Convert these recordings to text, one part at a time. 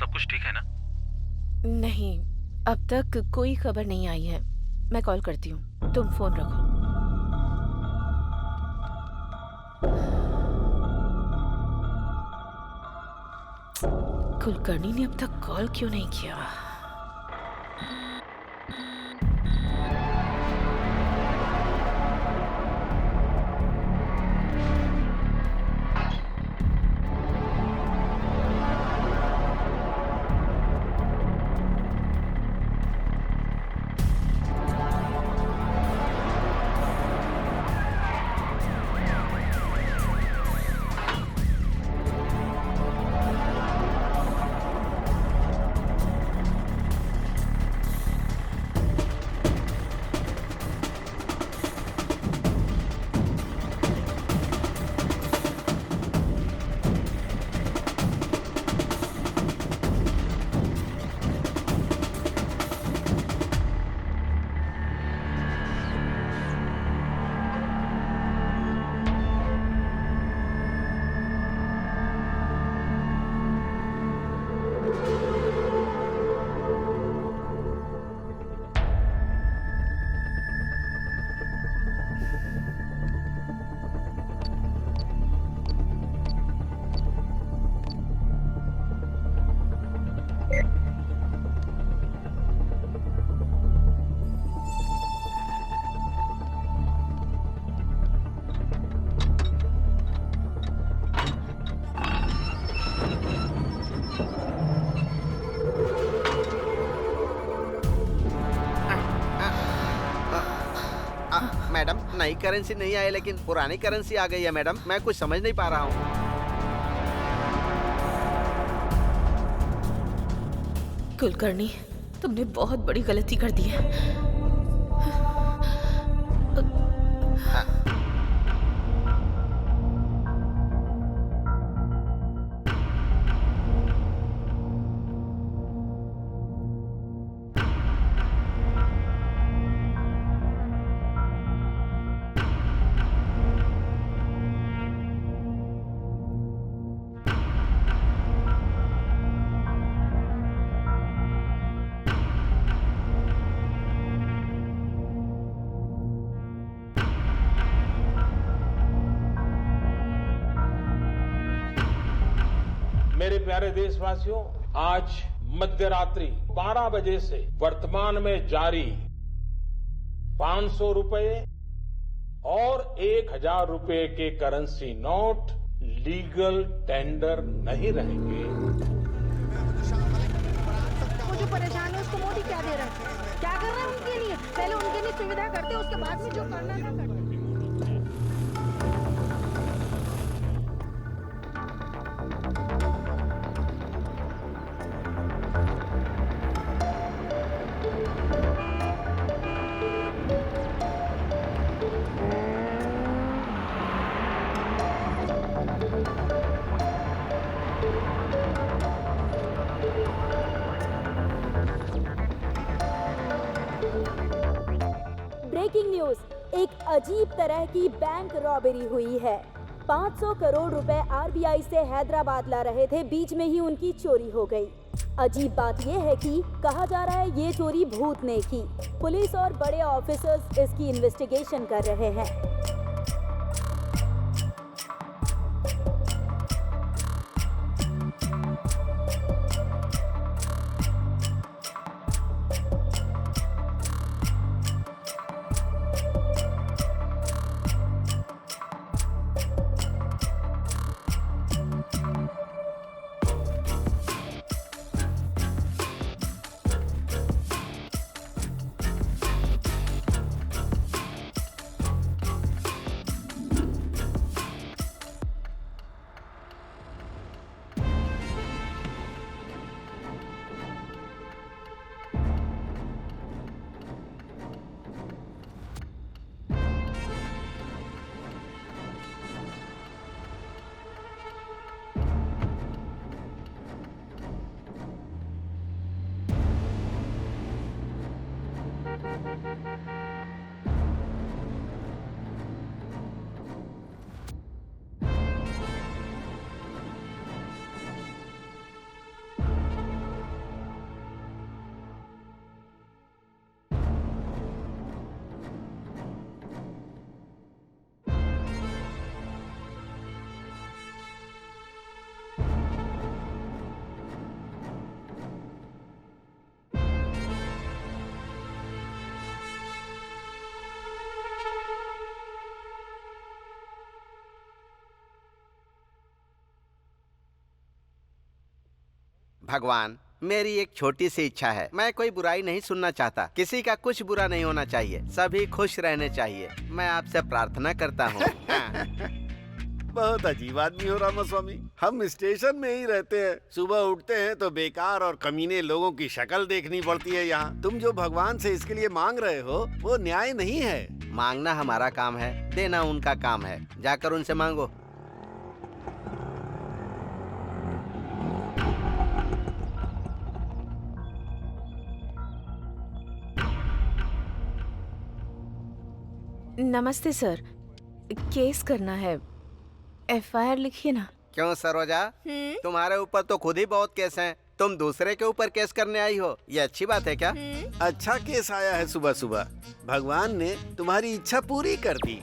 सब कुछ ठीक है ना? नहीं, अब तक कोई खबर नहीं आई है। मैं कॉल करती हूँ, तुम फोन रखो। कुलकर्णी ने अब तक कॉल क्यों नहीं किया? मैडम, नई करेंसी नहीं आई लेकिन पुरानी करेंसी आ गई है मैडम। मैं कुछ समझ नहीं पा रहा हूँ। कुलकर्णी, तुमने बहुत बड़ी गलती कर दी है। मेरे प्यारे देशवासियों, आज मध्यरात्रि 12 बजे से वर्तमान में जारी 500 रुपए और 1000 रुपए के करेंसी नोट लीगल टेंडर नहीं रहेंगे। वो जो परेशान है उसको मोदी क्या दे रहा है? क्या कर रहा है उनके लिए? पहले उनके लिए सुविधा करते, उसके बाद में जो करना था करते। ब्रेकिंग न्यूज, एक अजीब तरह की बैंक रॉबरी हुई है। 500 करोड़ रुपए आरबीआई से हैदराबाद ला रहे थे, बीच में ही उनकी चोरी हो गई। अजीब बात यह है कि कहा जा रहा है ये चोरी भूत ने की। पुलिस और बड़े ऑफिसर्स इसकी इन्वेस्टिगेशन कर रहे हैं। भगवान, मेरी एक छोटी सी इच्छा है। मैं कोई बुराई नहीं सुनना चाहता, किसी का कुछ बुरा नहीं होना चाहिए, सभी खुश रहने चाहिए। मैं आपसे प्रार्थना करता हूँ। बहुत अजीब आदमी हो रामास्वामी। हम स्टेशन में ही रहते हैं, सुबह उठते हैं तो बेकार और कमीने लोगों की शक्ल देखनी पड़ती है यहाँ। तुम जो भगवान से इसके लिए मांग रहे हो वो न्याय नहीं है। मांगना हमारा काम है, देना उनका काम है। जाकर उनसे मांगो। नमस्ते सर, केस करना है, एफआईआर लिखिए ना। क्यों सरोजा, तुम्हारे ऊपर तो खुद ही बहुत केस हैं। तुम दूसरे के ऊपर केस करने आई हो, ये अच्छी बात है क्या? अच्छा केस आया है सुबह सुबह। भगवान ने तुम्हारी इच्छा पूरी कर दी।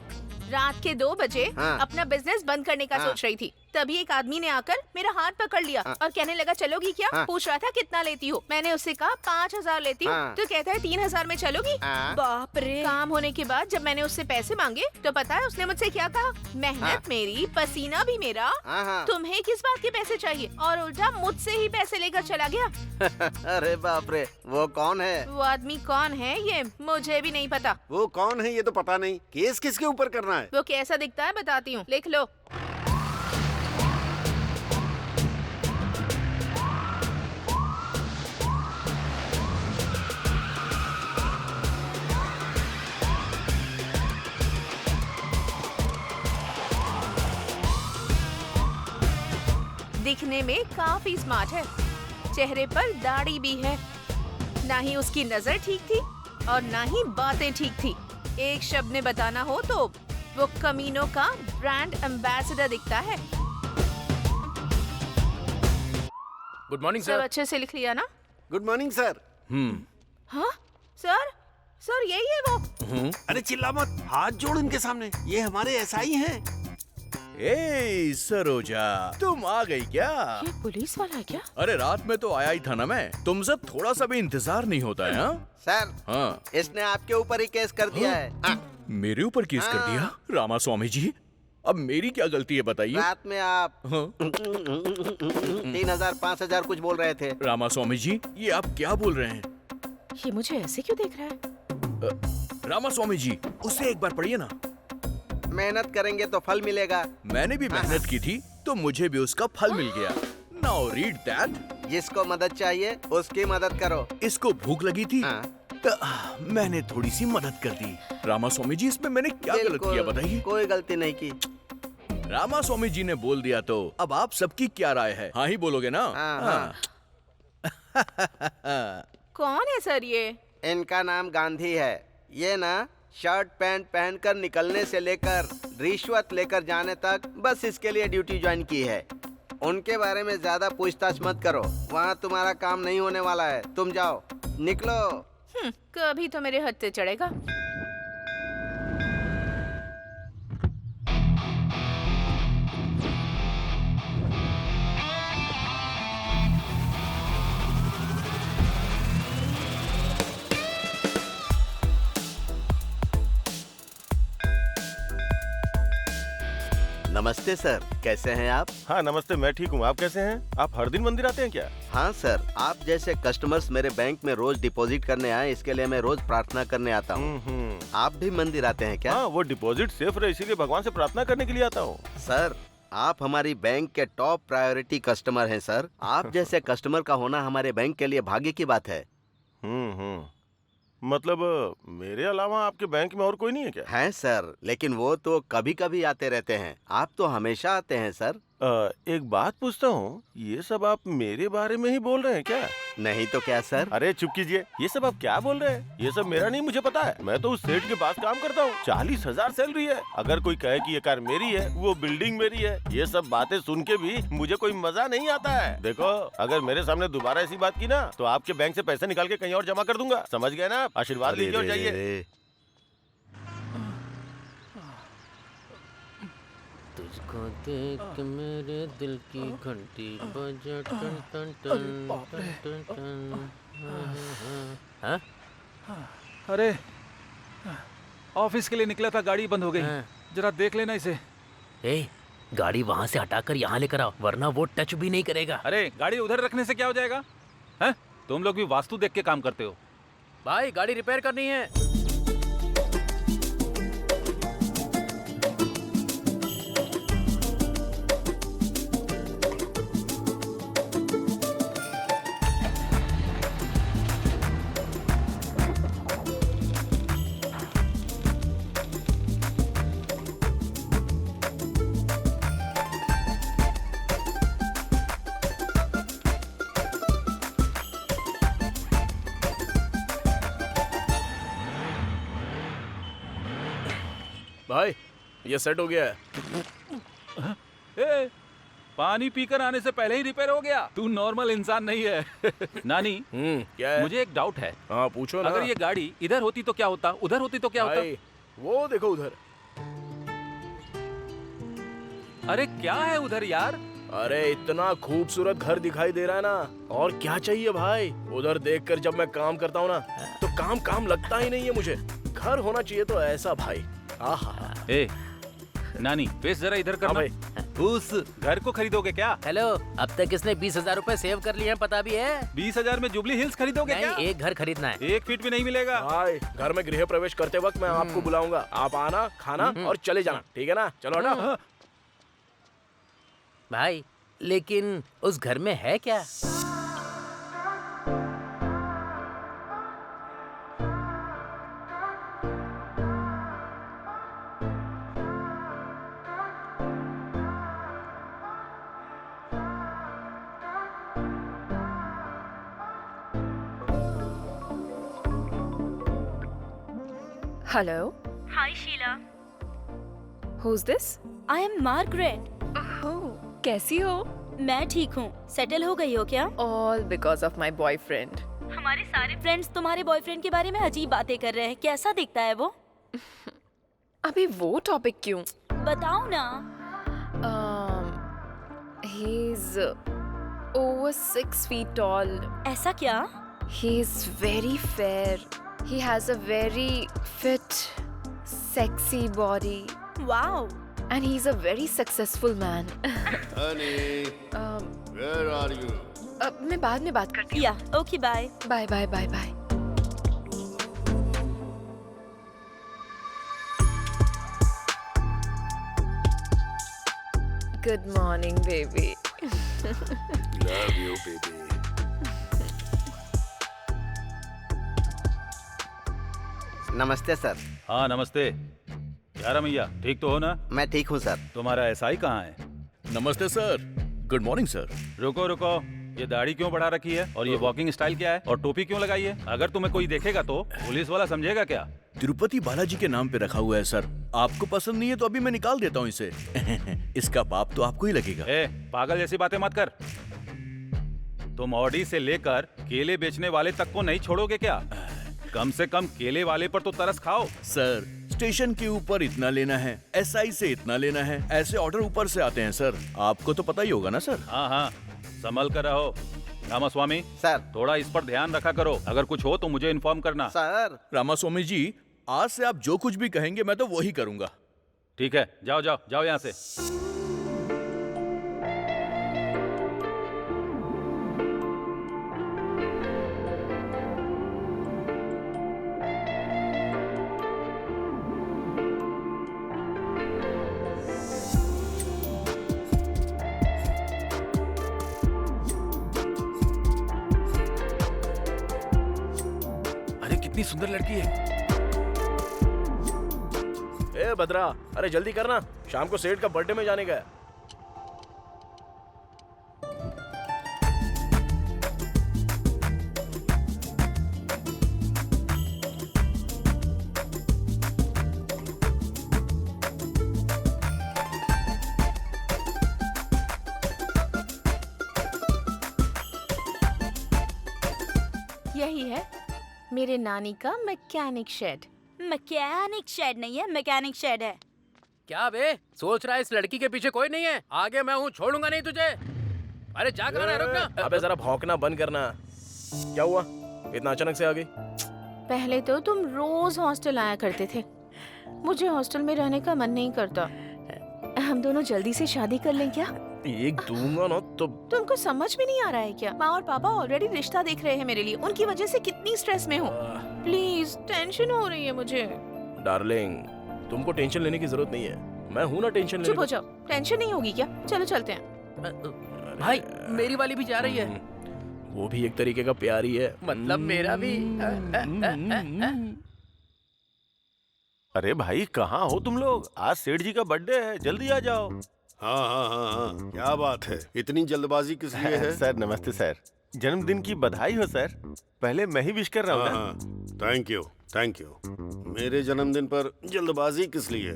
रात के 2 बजे हाँ। अपना बिजनेस बंद करने का हाँ। सोच रही थी, तभी एक आदमी ने आकर मेरा हाथ पकड़ लिया और कहने लगा चलोगी क्या? हाँ। पूछ रहा था कितना लेती हो। मैंने उससे कहा 5000 लेती हूँ। हाँ। तो कहता है 3000 में चलोगी? हाँ। बाप रे। काम होने के बाद जब मैंने उससे पैसे मांगे तो पता है उसने मुझसे क्या कहा? मेहनत हाँ। मेरी, पसीना भी मेरा, हाँ। तुम्हें किस बात के पैसे चाहिए? और उल्टा मुझसे ही पैसे लेकर चला गया। अरे बाप रे, वो कौन है? वो आदमी कौन है ये मुझे भी नहीं पता। वो कौन है ये तो पता नहीं। केस किसके ऊपर करना है? वो कैसा दिखता है बताती हूँ, लिख लो। दिखने में काफी स्मार्ट है, चेहरे पर दाढ़ी भी है। ना ही उसकी नजर ठीक थी और ना ही बातें ठीक थी। एक शब्द में बताना हो तो वो कमीनों का ब्रांड एम्बेसडर दिखता है। गुड मॉर्निंग सब सर। अच्छे से लिख लिया ना? Good morning sir. हाँ सर, सर यही है वो। अरे चिल्ला मत, हाथ जोड़ इनके सामने, ये हमारे एसआई हैं। ए सरोजा, तुम आ गई क्या? ये पुलिस वाला है क्या? अरे रात में तो आया ही था ना मैं। तुमसे थोड़ा सा भी इंतजार नहीं होता है? सर, हाँ। इसने आपके ऊपर ही केस कर दिया है। मेरे ऊपर केस कर दिया? रामा स्वामी जी, अब मेरी क्या गलती है बताइए? रात में आप हाँ? 3000 5000 कुछ बोल रहे थे। रामा स्वामी जी, ये आप क्या बोल रहे हैं? ये मुझे ऐसे क्यों देख रहा है? रामा स्वामी जी, उसे एक बार पढ़िए ना। मेहनत करेंगे तो फल मिलेगा। मैंने भी मेहनत की थी तो मुझे भी उसका फल मिल गया। Now read that. जिसको मदद चाहिए उसकी मदद करो। इसको भूख लगी थी हाँ। तो मैंने थोड़ी सी मदद कर दी। रामा स्वामी जी, इसमें मैंने क्या गलत बिल्कुल, किया बताइए? कोई गलती नहीं की। रामा स्वामी जी ने बोल दिया तो अब आप सबकी क्या राय है? हाँ ही बोलोगे ना? हाँ। कौन है सर ये? इनका नाम गांधी है। ये ना शर्ट पैंट पहनकर निकलने से लेकर रिश्वत लेकर जाने तक बस इसके लिए ड्यूटी ज्वाइन की है। उनके बारे में ज्यादा पूछताछ मत करो, वहाँ तुम्हारा काम नहीं होने वाला है। तुम जाओ, निकलो। कभी तो मेरे हत्थे चढ़ेगा। नमस्ते सर, कैसे हैं आप? हाँ नमस्ते, मैं ठीक हूँ। आप कैसे हैं? आप हर दिन मंदिर आते हैं क्या? हाँ सर, आप जैसे कस्टमर्स मेरे बैंक में रोज डिपॉजिट करने आए, इसके लिए मैं रोज प्रार्थना करने आता हूँ। आप भी मंदिर आते हैं क्या? हाँ, वो डिपॉजिट सेफ रहे इसीलिए भगवान से प्रार्थना करने के लिए आता हूँ। सर, आप हमारी बैंक के टॉप प्रायोरिटी कस्टमर हैं सर। आप जैसे कस्टमर का होना हमारे बैंक के लिए भाग्य की बात है। मतलब मेरे अलावा आपके बैंक में और कोई नहीं है क्या? हैं सर, लेकिन वो तो कभी कभी आते रहते हैं। आप तो हमेशा आते हैं सर। एक बात पूछता हूँ, ये सब आप मेरे बारे में ही बोल रहे हैं क्या? नहीं तो क्या सर? अरे चुप कीजिए, ये सब आप क्या बोल रहे हैं? ये सब मेरा नहीं, मुझे पता है। मैं तो उस सेठ के पास काम करता हूँ, 40,000 सैलरी है। अगर कोई कहे कि ये कार मेरी है, वो बिल्डिंग मेरी है, ये सब बातें सुन के भी मुझे कोई मजा नहीं आता है। देखो, अगर मेरे सामने दोबारा ऐसी बात की ना तो आपके बैंक से पैसे निकाल के कहीं और जमा कर दूंगा। समझ गए ना? आशीर्वाद लीजिए और जाइए। तुझको देख के मेरे दिल की घंटी बजा टन टन टन टन टन। हाँ? अरे ऑफिस के लिए निकला था, गाड़ी बंद हो गई। जरा देख लेना इसे। ए, गाड़ी वहाँ से हटाकर यहाँ लेकर आओ, वरना वो टच भी नहीं करेगा। अरे गाड़ी उधर रखने से क्या हो जाएगा? हैं? तुम लोग भी वास्तु देख के काम करते हो। भाई गाड़ी रिपेयर करनी है। भाई ये सेट हो गया है। ए, पानी पीकर आने से पहले ही रिपेयर हो गया। तू नॉर्मल इंसान नहीं है। नानी, क्या है? मुझे एक डाउट है। हाँ पूछो ना। अगर ये गाड़ी इधर होती तो क्या होता, उधर होती तो क्या होता? भाई, वो देखो उधर। अरे क्या है उधर यार? अरे इतना खूबसूरत घर दिखाई दे रहा है ना, और क्या चाहिए भाई। उधर देखकर जब मैं काम करता हूँ ना, तो काम काम लगता ही नहीं है मुझे। घर होना चाहिए तो ऐसा भाई। आहा। ए, नानी फेस जरा इधर करना। भाई। उस घर को खरीदोगे क्या? हेलो, अब तक इसने 20,000 रूपए सेव कर लिए हैं, पता भी है? 20,000 में जुबली हिल्स खरीदोगे क्या? नहीं, एक घर खरीदना है। 1 फीट भी नहीं मिलेगा। भाई घर में गृह प्रवेश करते वक्त मैं आपको बुलाऊंगा। आप आना, खाना और चले जाना, ठीक है ना? चलो ना। भाई लेकिन उस घर में है क्या? Hello, hi Sheela, who's this? I am Margaret. Oh, कैसी हो? मैं ठीक हूँ। सेटल हो गई हो क्या? All because of my boyfriend. हमारे सारे फ्रेंड्स तुम्हारे बॉयफ्रेंड के बारे में अजीब बातें कर रहे हैं। कैसा दिखता है वो? अभी वो टॉपिक क्यों? बताओ ना। He's over 6 feet tall. ऐसा क्या? He's very fair. He has a very fit, sexy body. Wow. And he's a very successful man. Honey, where are you? मैं बाद में बात करती हूँ। या okay bye. Bye bye bye bye. Good morning, baby. Love you, baby. नमस्ते sir. हाँ नमस्ते। यार रमैया, ठीक तो हो ना? मैं ठीक हूँ सर। तुम्हारा एसआई कहाँ है? नमस्ते सर। Good morning sir. रुको रुको, ये दाढ़ी क्यों बढ़ा रखी है और ये वॉकिंग स्टाइल क्या है और टोपी क्यों लगाई है? अगर तुम्हें कोई देखेगा तो पुलिस वाला समझेगा क्या? तिरुपति बालाजी के नाम पे रखा हुआ है सर। आपको पसंद नहीं है तो अभी मैं निकाल देता हूँ इसे। इसका बाप तो आपको ही लगेगा। ए, पागल जैसी बातें मत कर। तुम ऑडी से लेकर केले बेचने वाले तक को नहीं छोड़ोगे क्या? कम से कम केले वाले पर तो तरस खाओ। सर स्टेशन के ऊपर इतना लेना है, एसआई से इतना लेना है, ऐसे ऑर्डर ऊपर से आते हैं सर। आपको तो पता ही होगा ना सर। हाँ हाँ, संभल कर रहो। रामास्वामी सर। थोड़ा इस पर ध्यान रखा करो। अगर कुछ हो तो मुझे इन्फॉर्म करना। सर। रामास्वामी जी, आज से आप जो कुछ भी कहेंगे मैं तो वही करूंगा। ठीक है, जाओ जाओ जाओ यहाँ से। कितनी सुंदर लड़की है। ए भद्रा, अरे जल्दी करना, शाम को सेठ का बर्थडे में जाने का है। यही है मेरे नानी का मैकेनिक शेड। मैकेनिक शेड नहीं है, मैकेनिक शेड है। क्या बे सोच रहा है इस लड़की के पीछे कोई नहीं है? आगे मैं हूँ, छोड़ूंगा नहीं तुझे। अरे जा कहाँ रहा है, रुकना। अबे जरा भौंकना बंद करना। क्या हुआ, इतना अचानक से आ गई? पहले तो तुम रोज हॉस्टल आया करते थे, मुझे हॉस्टल में रहने का मन नहीं करता। हम दोनों जल्दी से शादी कर लें क्या? एक दूंगा ना तो तुमको समझ में नहीं आ रहा है क्या? माँ और पापा ऑलरेडी रिश्ता देख रहे हैं मेरे लिए। उनकी वजह से कितनी स्ट्रेस में हूँ। प्लीज, टेंशन हो रही है मुझे। डार्लिंग, तुमको टेंशन लेने की जरूरत नहीं है, मैं हूँ ना टेंशन लेने चुप हो को। जाओ, टेंशन नहीं होगी क्या? चलो चलते हैं। भाई मेरी वाली भी जा रही है। वो भी एक तरीके का प्यार ही है। मतलब मेरा भी। अरे भाई कहाँ हो तुम लोग? आज सेठ जी का बर्थडे है, जल्दी आ जाओ। हाँ हाँ हाँ हाँ, क्या बात है, इतनी जल्दबाजी किस लिए है? सर नमस्ते सर, जन्मदिन की बधाई हो सर। पहले मैं ही विश कर रहा हूँ हाँ ना। हाँ, थैंक यू थैंक यू। मेरे जन्मदिन पर जल्दबाजी किस लिए?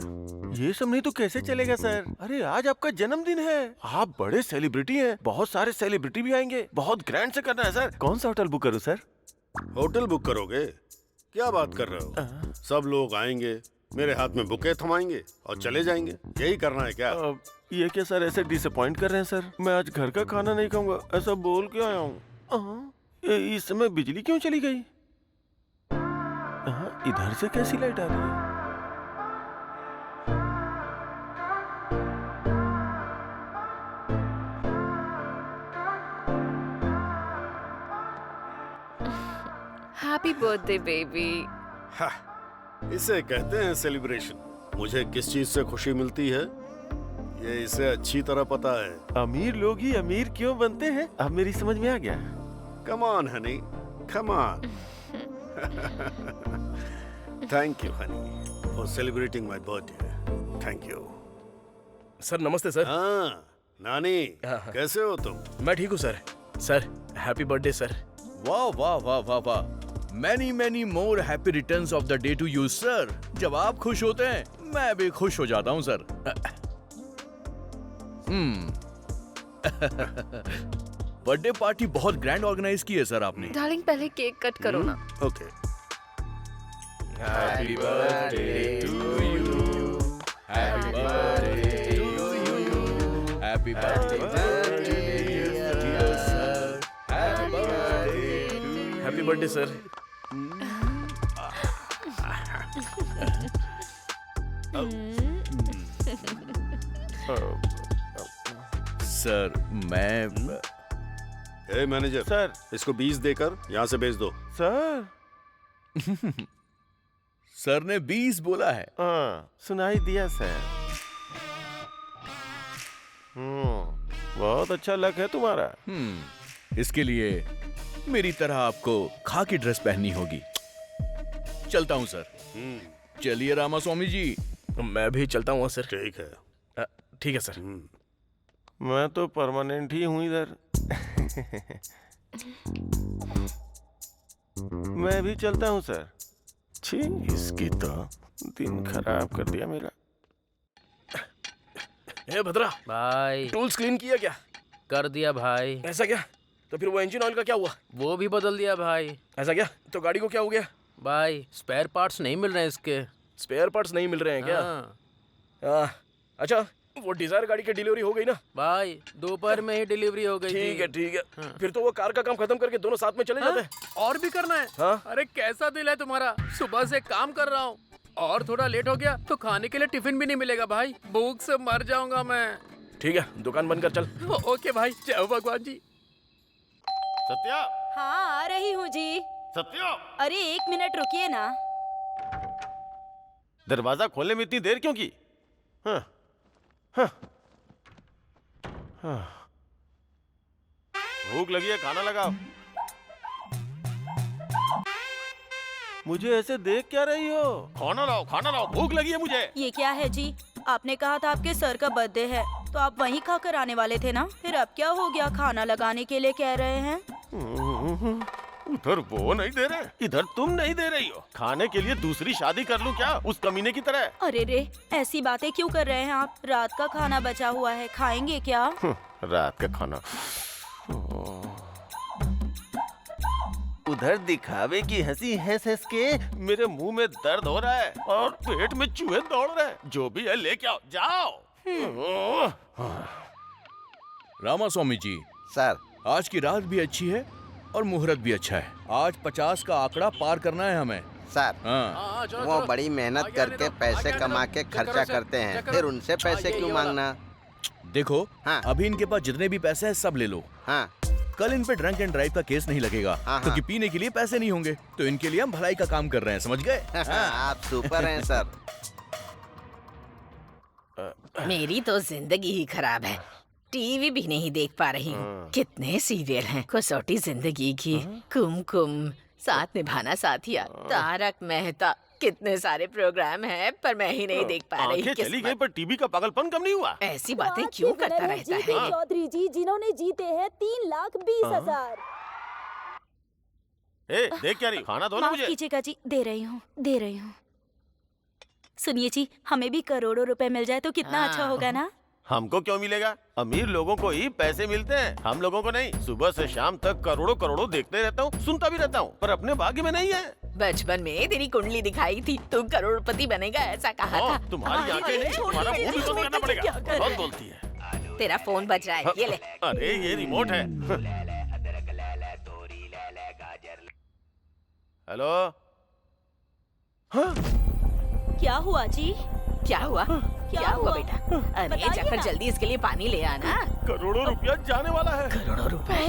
ये सब नहीं तो कैसे चलेगा सर? अरे आज आपका जन्मदिन है, आप बड़े सेलिब्रिटी हैं, बहुत सारे सेलिब्रिटी भी आएंगे, बहुत ग्रैंड से करना है सर। कौन सा होटल बुक करूँ सर? होटल बुक करोगे? क्या बात कर रहे हो? सब लोग आएंगे, मेरे हाथ में बुके थमाएंगे और चले जाएंगे, यही करना है क्या? ये क्या सर ऐसे डिसअपॉइंट कर रहे हैं सर? मैं आज घर का खाना नहीं खाऊंगा, ऐसा बोल के आया हूँ। इस समय बिजली क्यों चली गई? इधर से कैसी लाइट आ रही है? Happy birthday baby. इसे कहते हैं सेलिब्रेशन। मुझे किस चीज से खुशी मिलती है ये इसे अच्छी तरह पता है। अमीर लोग ही अमीर क्यों बनते हैं, अब मेरी समझ में आ गया। Come on honey, come on. Thank you honey for celebrating my birthday. Thank you. Sir नमस्ते सर। हाँ नानी, कैसे हो तुम? मैं ठीक हूँ sir. Sir happy birthday sir. वाह वाह वाह वाह वाह, many many more happy returns of the day to you sir. जब आप खुश होते हैं मैं भी खुश हो जाता हूँ सर। बर्थडे पार्टी बहुत ग्रैंड ऑर्गेनाइज की है सर आपने। डार्लिंग पहले केक कट करो ना। Okay. Happy birthday to you, happy birthday to you, happy birthday sir, happy birthday. Happy birthday sir. Sir मैं ए मैनेजर सर, इसको 20 देकर यहाँ से भेज दो। सर सर ने 20 बोला है। हाँ सुनाई दिया सर। बहुत अच्छा लक है तुम्हारा। इसके लिए मेरी तरह आपको खाकी ड्रेस पहननी होगी। चलता हूँ सर। चलिए रामास्वामी जी। मैं भी चलता हूँ सर। ठीक है। ठीक है सर। मैं तो परमानेंट ही हूँ इधर। मैं भी चलता हूँ सर। छी, इसकी तो दिन खराब कर दिया मेरा। ए भद्रा भाई टूल्स क्लीन किया क्या? कर दिया भाई। ऐसा क्या? तो फिर वो इंजन ऑयल का क्या हुआ? वो भी बदल दिया भाई। ऐसा क्या? तो गाड़ी को क्या हो गया? भाई स्पेयर पार्ट्स नहीं मिल रहे हैं इसके। स्पेयर पार्ट्स नहीं मिल रहे हैं क्या? अच्छा वो डिजायर गाड़ी की डिलीवरी हो गई ना? भाई दोपहर में ही डिलीवरी हो गई थी। ठीक है ठीक है। फिर तो वो कार का काम खत्म करके दोनों साथ में चले जाते हैं। और भी करना है? हाँ? अरे कैसा दिल है तुम्हारा, सुबह से काम कर रहा हूँ और थोड़ा लेट हो गया तो खाने के लिए टिफिन भी नहीं मिलेगा भाई, भूख से मर जाऊंगा मैं। ठीक है दुकान बंद कर चल। ओके भाई, जय हो भगवान जी। सत्या, हाँ आ रही हूँ जी। सत्या, अरे 1 मिनट रुकिए ना। दरवाजा खोलने में इतनी देर क्यों की? हाँ, हाँ, हाँ। भूख लगी है, खाना लगाओ। मुझे ऐसे देख क्या रही हो? खाना लाओ, भूख लगी है मुझे। ये क्या है जी? आपने कहा था आपके सर का बर्थडे है तो आप वहीं खाकर आने वाले थे ना, फिर अब क्या हो गया? खाना लगाने के लिए कह रहे हैं। उधर वो नहीं दे रहे, इधर तुम नहीं दे रही हो। खाने के लिए दूसरी शादी कर लूं क्या, उस कमीने की तरह? अरे रे, ऐसी बातें क्यों कर रहे हैं आप? रात का खाना बचा हुआ है, खाएंगे क्या? रात का खाना। उधर दिखावे की हंसी हंस हंस के मेरे मुंह में दर्द हो रहा है और पेट में चूहे दौड़ रहे हैं। जो भी है लेके आओ, जाओ। रामास्वामी जी, सर आज की रात भी अच्छी है और मुहूर्त भी अच्छा है। आज 50 का आंकड़ा पार करना है हमें। सर हाँ वो बड़ी मेहनत करके पैसे कमा के खर्चा करते हैं, फिर उनसे पैसे क्यों मांगना? देखो, हाँ। अभी इनके पास जितने भी पैसे हैं सब ले लो। हाँ कल इन पे ड्रंक एंड ड्राइव का केस नहीं लगेगा, हाँ। क्योंकि पीने के लिए पैसे नहीं होंगे। तो इनके लिए हम भलाई का काम कर रहे हैं, समझ गए? आप सुपर हैं सर। मेरी तो जिंदगी ही खराब है, टीवी भी नहीं देख पा रही हूँ। कितने सीरियल हैं, कसौटी जिंदगी की, कुमकुम, साथ निभाना साथिया, तारक मेहता, कितने सारे प्रोग्राम हैं, पर मैं ही नहीं देख पा रही। आंखें चली गई पर टीवी का पागलपन कम नहीं हुआ। ऐसी बातें क्यों करता रहता है? चौधरी जी, जिन्होंने जीते हैं 3,20,000। ए, देख क्या रही, खाना दो ना माफ मुझे। कीजिएगा जी, दे रही हूँ। सुनिए जी, हमें भी करोड़ों रुपए मिल जाए तो कितना अच्छा होगा ना? हमको क्यों मिलेगा? अमीर लोगों को ही पैसे मिलते हैं, हम लोगों को नहीं। सुबह से शाम तक करोड़ों करोड़ों देखते रहता हूँ, सुनता भी रहता हूँ, पर अपने भाग्य में नहीं है। बचपन में तेरी कुंडली दिखाई थी, तू करोड़पति बनेगा ऐसा कहा था। तुम्हारी आंखें नहीं, तुम्हारा मुंह भी बंद करना पड़ेगा। बहुत बोलती है। तेरा फोन बज रहा है, ये ले। अरे ये रिमोट है। हेलो। हाँ? क्या हुआ जी? क्या हुआ? क्या हुआ बेटा? अरे बताइए जाकर ना। जल्दी इसके लिए पानी ले आना। करोड़ों रुपया जाने वाला है। करोड़ों रुपए?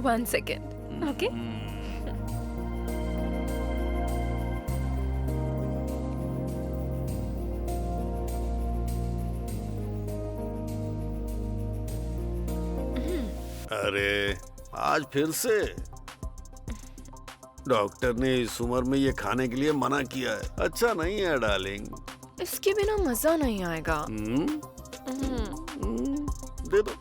One second. Okay. अरे आज फिर से डॉक्टर ने इस उम्र में ये खाने के लिए मना किया है। अच्छा नहीं है डार्लिंग। इसके बिना मजा नहीं आएगा। दे दो।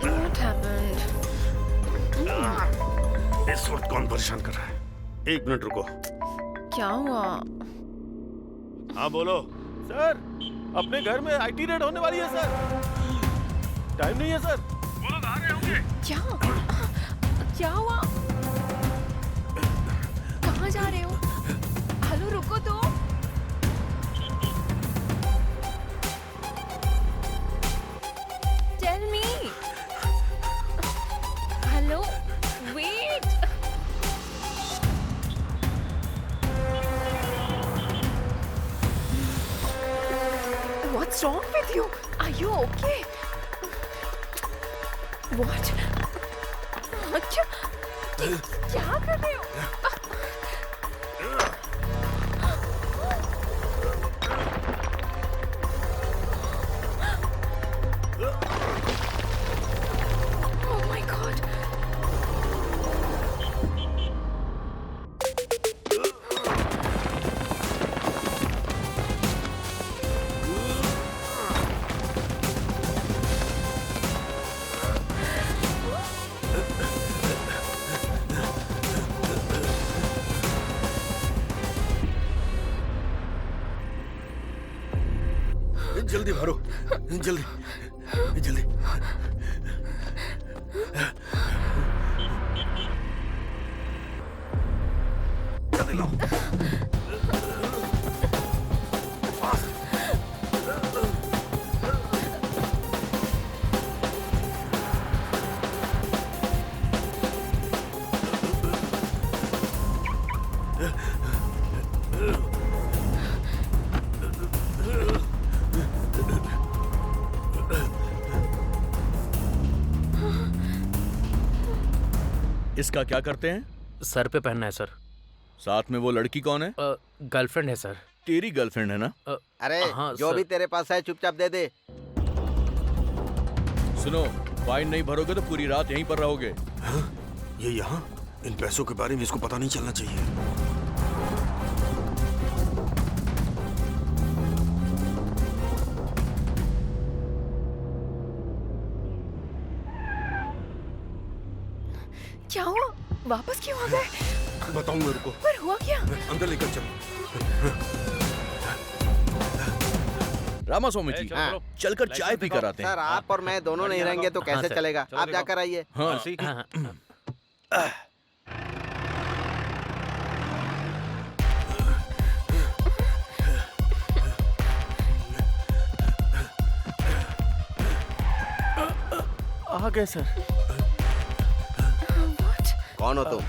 What happened? इस वक्त कौन परेशान कर रहा है? 1 मिनट रुको। क्या हुआ? हाँ बोलो। सर, अपने घर में आईटी रेड होने वाली है सर। टाइम नहीं है सर। वो लोग आ रहे होंगे। क्या हुआ? कहाँ जा रहे हो? हेलो रुको तो। Tell me. Hello, wait. What's wrong with you? Are you okay? What? क्या कर रहे हो? Oh my God. जल्दी भरो, जल्दी जल्दी। जल्दी लाओ। इसका क्या करते हैं? सर पे पहनना है सर। साथ में वो लड़की कौन है? गर्लफ्रेंड है सर। तेरी गर्लफ्रेंड है ना? अरे हाँ, जो सर। भी तेरे पास है चुपचाप दे दे। सुनो, फाइन नहीं भरोगे तो पूरी रात यहीं पर रहोगे। हाँ? ये यहाँ? इन पैसों के बारे में इसको पता नहीं चलना चाहिए। क्या हुआ? वापस क्यों आ गए? बताऊं मेरे को। पर हुआ क्या? अंदर लेकर चलो। रामास्वामी जी, हाँ। चलकर चाय पी कर आते हैं। सर आप और मैं दोनों नहीं रहेंगे तो कैसे सर। चलेगा? आप जाकर आइए। हाँ। आ गए सर। कौन हो तुम?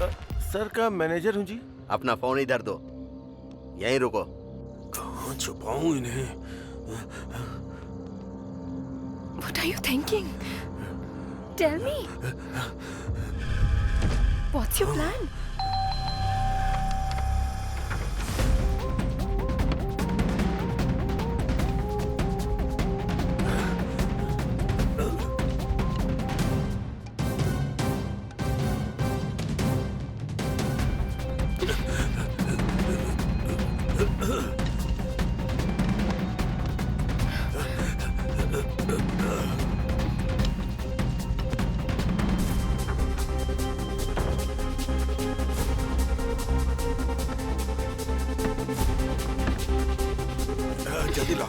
सर का मैनेजर हूँ जी। अपना फोन इधर दो, यहीं रुको। कहाँ छुपाऊं इन्हें? What are you thinking? Tell me. What's your plan? जल्दी ला।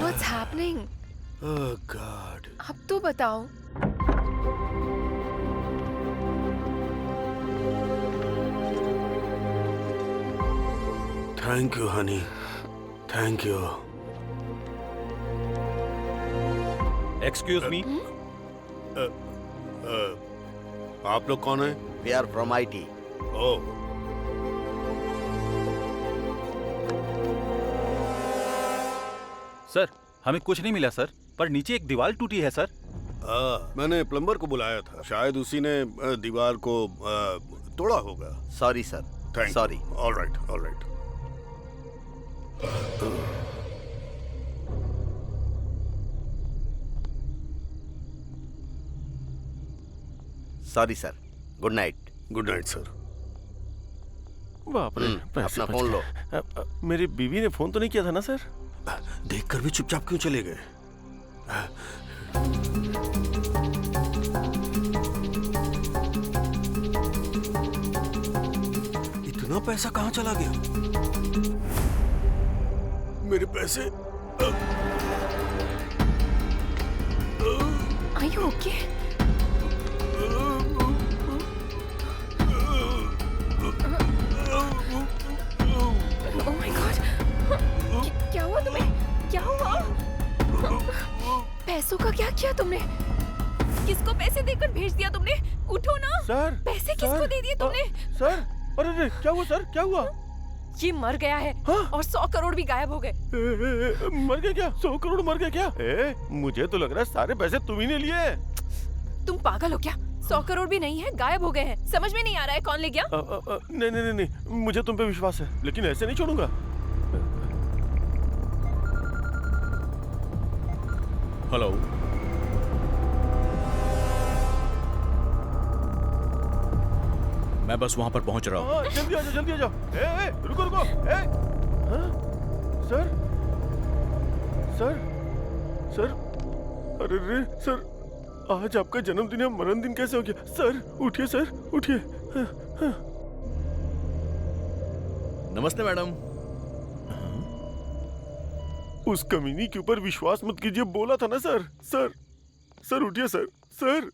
What's happening? Oh God. अब तो बताओ। Thank you, honey. Thank you. Excuse me. आप लोग कौन हैं? We are from IT। Oh, sir हमें कुछ नहीं मिला सर, पर नीचे एक दीवार टूटी है सर। मैंने प्लम्बर को बुलाया था, शायद उसी ने दीवार को तोड़ा होगा। Sorry sir, thank sorry. All right, all right. Sorry sir, good night. Good night sir. बाप रे, पैसे अपना बच फोन गए। लो। मेरी बीवी ने फोन तो नहीं किया था ना सर? देखकर भी चुपचाप क्यों चले गए? इतना पैसा कहाँ चला गया? मेरे पैसे। Are you okay? Oh my God! क्या हुआ तुम्हें? क्या हुआ? पैसों का क्या किया तुमने? किसको पैसे देकर भेज दिया तुमने? उठो ना। सर, पैसे किसको दे दिए तुमने? सर, अरे क्या हुआ सर? क्या हुआ? ये मर गया है। हाँ? और 100 करोड़ भी गायब हो गए। मर गया क्या? 100 करोड़ मर गया क्या? मुझे तो लग रहा है सारे पैसे तुम ही ने लिए। तुम पागल हो क्या? 100 करोड़ भी नहीं है, गायब हो गए हैं। समझ में नहीं आ रहा है कौन ले गया? नहीं नहीं नहीं, मुझे तुम पे विश्वास है, लेकिन ऐसे नहीं छोड़ूंगा। हेलो, मैं बस वहां पर पहुंच रहा हूँ। जल्दी आ जाओ, जल्दी आ जाओ। रुको रुको। हाँ? सर, सर, सर, अरे रे सर, आज आपका जन्मदिन है, मरण दिन कैसे हो गया? सर उठिए, सर उठिए। नमस्ते मैडम। उस कमीनी के ऊपर विश्वास मत कीजिए, बोला था ना सर। सर उठिए सर। सर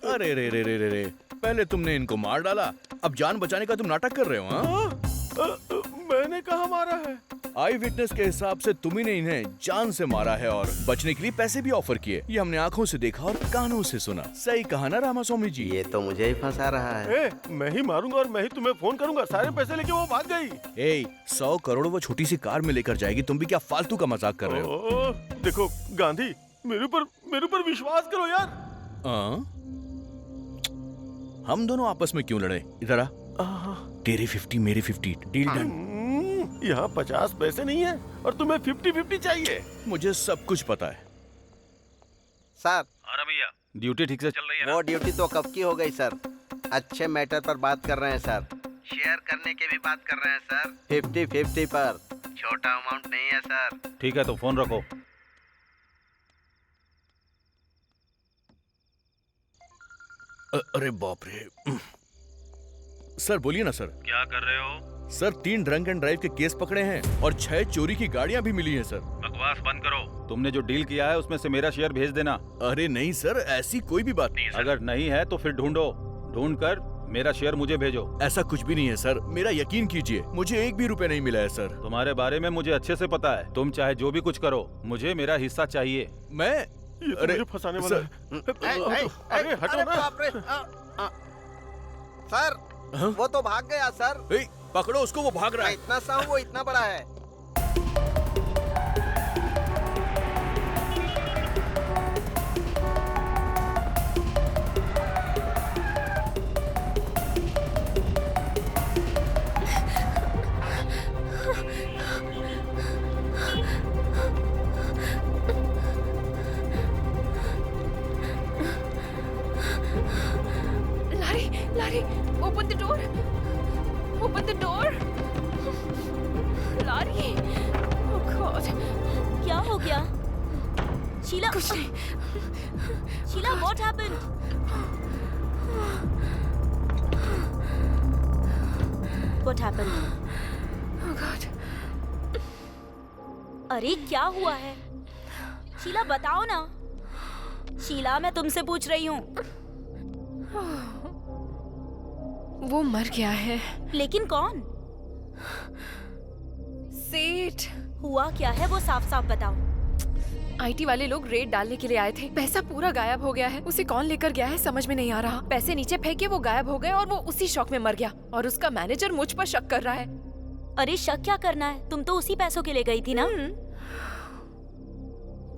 अरे रे रे रे रे रे, पहले तुमने इनको मार डाला, अब जान बचाने का तुम नाटक कर रहे हो? हाँ? मैंने कहा मारा है? आई विटनेस के हिसाब से तुम ही ने इन्हें जान से मारा है और बचने के लिए पैसे भी ऑफर किए। ये हमने आंखों से देखा और कानों से सुना। सही कहा ना रामास्वामी जी? ये तो मुझे ही फंसा रहा है। मैं ही मारूंगा और मैं ही तुम्हें फोन करूंगा। सारे पैसे लेके वो भाग गई। 100 करोड़ वो छोटी सी कार में लेकर जाएगी, तुम भी क्या फालतू का मजाक कर रहे हो? देखो गांधी, मेरे ऊपर विश्वास करो यार। हम दोनों आपस में क्यों लड़े? इधर आ। तेरे 50 मेरे 50, डील डन। यहाँ 50 पैसे नहीं है और तुम्हें 50-50 चाहिए। मुझे सब कुछ पता है सर। हाँ भैया, ड्यूटी ठीक से चल रही है? वो ड्यूटी तो कब की हो गई सर। अच्छे मैटर पर बात कर रहे हैं सर। शेयर करने की भी बात कर रहे हैं सर। 50-50 पर, छोटा अमाउंट नहीं है सर। ठीक है तो फोन रखो। अरे बाप रे। सर बोलिए ना सर। क्या कर रहे हो? सर 3 ड्रंक एंड ड्राइव के केस पकड़े हैं और 6 चोरी की गाड़ियां भी मिली हैं सर। बकवास बंद करो। तुमने जो डील किया है उसमें से मेरा शेयर भेज देना। अरे नहीं सर, ऐसी कोई भी बात नहीं है सर। अगर नहीं है तो फिर ढूंढ कर मेरा शेयर मुझे भेजो। ऐसा कुछ भी नहीं है सर, मेरा यकीन कीजिए, मुझे 1 भी रुपए नहीं मिला है सर। तुम्हारे बारे में मुझे अच्छे से पता है। तुम चाहे जो भी कुछ करो, मुझे मेरा हिस्सा चाहिए। मैं अरे फंसाने वाला है। अरे हटो ना। सर वो तो भाग गया सर। पकड़ो उसको, वो भाग रहा है। इतना सा हूँ, वो इतना बड़ा है। Larry, open the door. Open the door. Larry. Oh God. क्या हो गया? शीला, कुछ नहीं। Sheila, what happened? What happened? Oh God. अरे क्या हुआ है? शीला बताओ ना। शीला, मैं तुमसे पूछ रही हूँ। वो मर गया है। लेकिन कौन? सेठ। हुआ क्या है वो साफ साफ बताओ। आईटी वाले लोग रेड डालने के लिए आए थे। पैसा पूरा गायब हो गया है। उसे कौन लेकर गया है समझ में नहीं आ रहा। पैसे नीचे फेंके, वो गायब हो गए और वो उसी शौक में मर गया। और उसका मैनेजर मुझ पर शक कर रहा है। अरे शक क्या करना है, तुम तो उसी पैसों के लिए गई थी ना?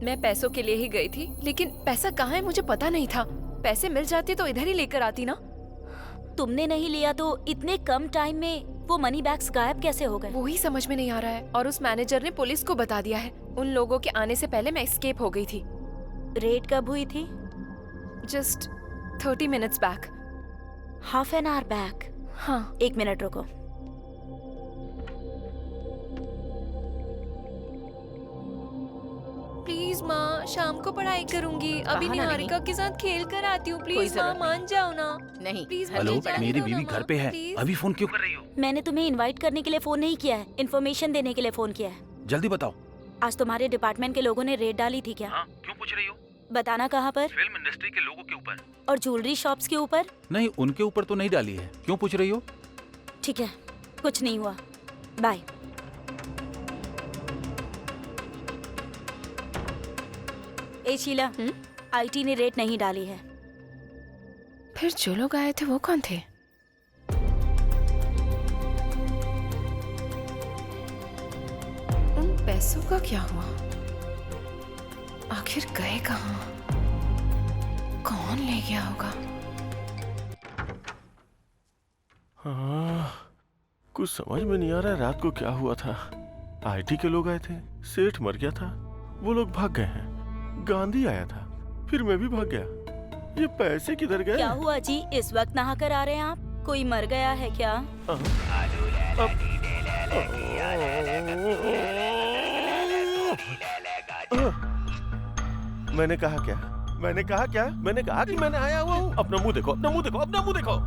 मैं पैसों के लिए ही गई थी, लेकिन पैसा कहाँ है मुझे पता नहीं था। पैसे मिल जाते तो इधर ही लेकर आती ना। तुमने नहीं लिया तो इतने कम टाइम में वो मनी बैग्स गायब कैसे हो गए? वो ही समझ में नहीं आ रहा है। और उस मैनेजर ने पुलिस को बता दिया है। उन लोगों के आने से पहले मैं एस्केप हो गई थी। रेड कब हुई थी? Just 30 minutes back. Half an hour back? हाँ। 1 मिनट रुको। प्लीज माँ, शाम को पढ़ाई करूंगी। अभी निहारिका के साथ खेल कर आती हूँ। प्लीज माँ, मान जाओ ना। नहीं प्लीज। हेलो, मेरी बीवी घर पे है। अभी फोन क्यों कर रही हो? मैंने तुम्हें इनवाइट करने के लिए फोन नहीं किया है, इन्फॉर्मेशन देने के लिए फोन किया है। जल्दी बताओ। आज तुम्हारे डिपार्टमेंट के लोगों ने रेड डाली थी क्या? हाँ, क्यों पूछ रही हो? बताना कहाँ पर? फिल्म इंडस्ट्री के लोगों के ऊपर। और ज्वेलरी शॉप्स के ऊपर? नहीं, उनके ऊपर तो नहीं डाली है। क्यों पूछ रही हो? ठीक है, कुछ नहीं हुआ। बाय। ए शीला, आईटी ने रेड नहीं डाली है। फिर जो लोग आए थे वो कौन थे? उन पैसों का क्या हुआ? आखिर गए कहाँ? कौन ले गया होगा? हाँ, कुछ समझ में नहीं आ रहा है रात को क्या हुआ था। आईटी के लोग आए थे, सेठ मर गया था, वो लोग भाग गए हैं। गांधी आया था, फिर मैं भी भाग गया। ये पैसे किधर गए? क्या हुआ जी, इस वक्त नहा कर आ रहे हैं आप? कोई मर गया है क्या? मैंने कहा क्या? मैंने कहा क्या? मैंने कहा कि मैंने आया हुआ हूँ। अपना मुंह देखो, अपना मुंह देखो, अपना मुंह देखो।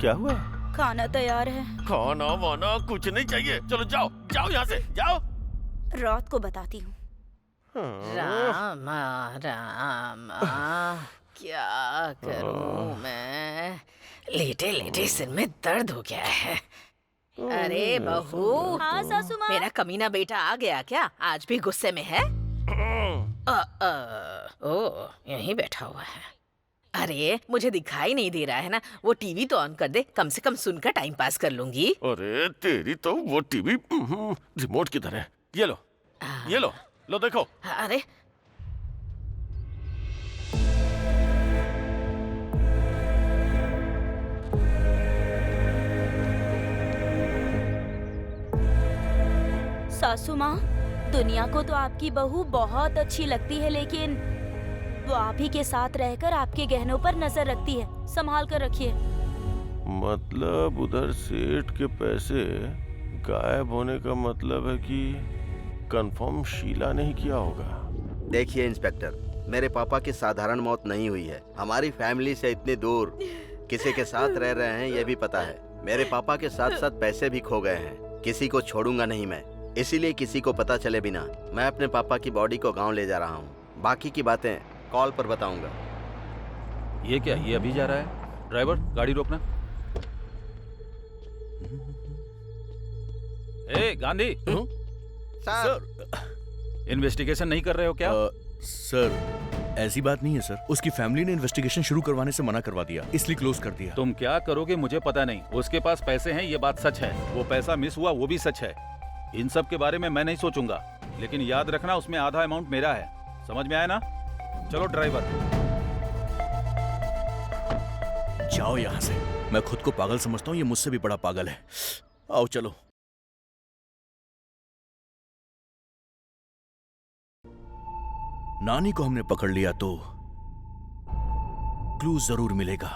क्या हुआ? खाना तैयार है। खाना वाना कुछ नहीं चाहिए। चलो जाओ, जाओ यहाँ से, जाओ। रात को बताती हूँ। रामा रामा, क्या करूं मैं? लेटे लेटे सिर में दर्द हो गया है। अरे बहू। हाँ सासू माँ। मेरा कमीना बेटा आ गया क्या? आज भी गुस्से में है? ओ, यहीं बैठा हुआ है। अरे मुझे दिखाई नहीं दे रहा है ना, वो टीवी तो ऑन कर दे, कम से कम सुनकर टाइम पास कर लूंगी। अरे तेरी तो वो टीवी रिमोट किधर है? ये लो, ये लो, लो देखो। अरे सासू माँ, दुनिया को तो आपकी बहू बहुत अच्छी लगती है, लेकिन वो आप ही के साथ रहकर आपके गहनों पर नजर रखती है। संभाल कर रखिए। मतलब उधर सेठ के पैसे गायब होने का मतलब है कि कंफर्म शीला ने ही किया होगा। देखिए इंस्पेक्टर, मेरे पापा की साधारण मौत नहीं हुई है। हमारी फैमिली से इतनी दूर किसी के साथ रह रहे हैं ये भी पता है। मेरे पापा के साथ साथ पैसे भी खो गए हैं। किसी को छोड़ूंगा नहीं मैं, इसीलिए किसी को पता चले बिना मैं अपने पापा की बॉडी को गांव ले जा रहा हूँ। बाकी की बातें कॉल पर बताऊंगा। ये क्या, ये अभी जा रहा है? ड्राइवर गाड़ी रोकना। ए गांधी, सर, इन्वेस्टिगेशन नहीं कर रहे हो क्या? सर ऐसी बात नहीं है सर। उसकी फैमिली ने इन्वेस्टिगेशन शुरू करवाने से मना करवा दिया, इसलिए क्लोज कर दिया। तुम क्या करोगे मुझे पता नहीं। उसके पास पैसे हैं ये बात सच है, वो पैसा मिस हुआ वो भी सच है। इन सब के बारे में मैं नहीं सोचूंगा, लेकिन याद रखना उसमें आधा अमाउंट मेरा है। समझ में आया ना? चलो ड्राइवर। जाओ यहाँ से। मैं खुद को पागल समझता हूँ, ये मुझसे भी बड़ा पागल है। आओ चलो। नानी को हमने पकड़ लिया तो क्लू जरूर मिलेगा।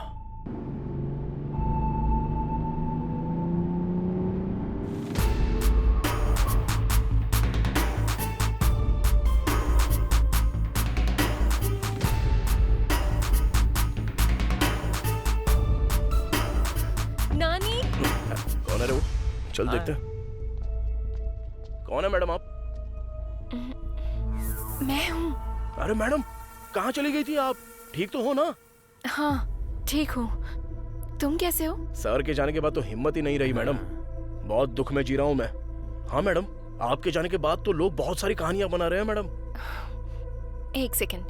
नानी, कौन है रे वो? चल देखते हैं। कौन है मैडम आप? मैं हूँ। अरे मैडम, कहाँ चली गई थी आप? ठीक तो हो ना? हाँ ठीक हूँ। तुम कैसे हो? सर के जाने के बाद तो हिम्मत ही नहीं रही मैडम। बहुत दुख में जी रहा हूँ मैं। हाँ मैडम, आपके जाने के बाद तो लोग बहुत सारी कहानियां बना रहे हैं मैडम। एक सेकंड।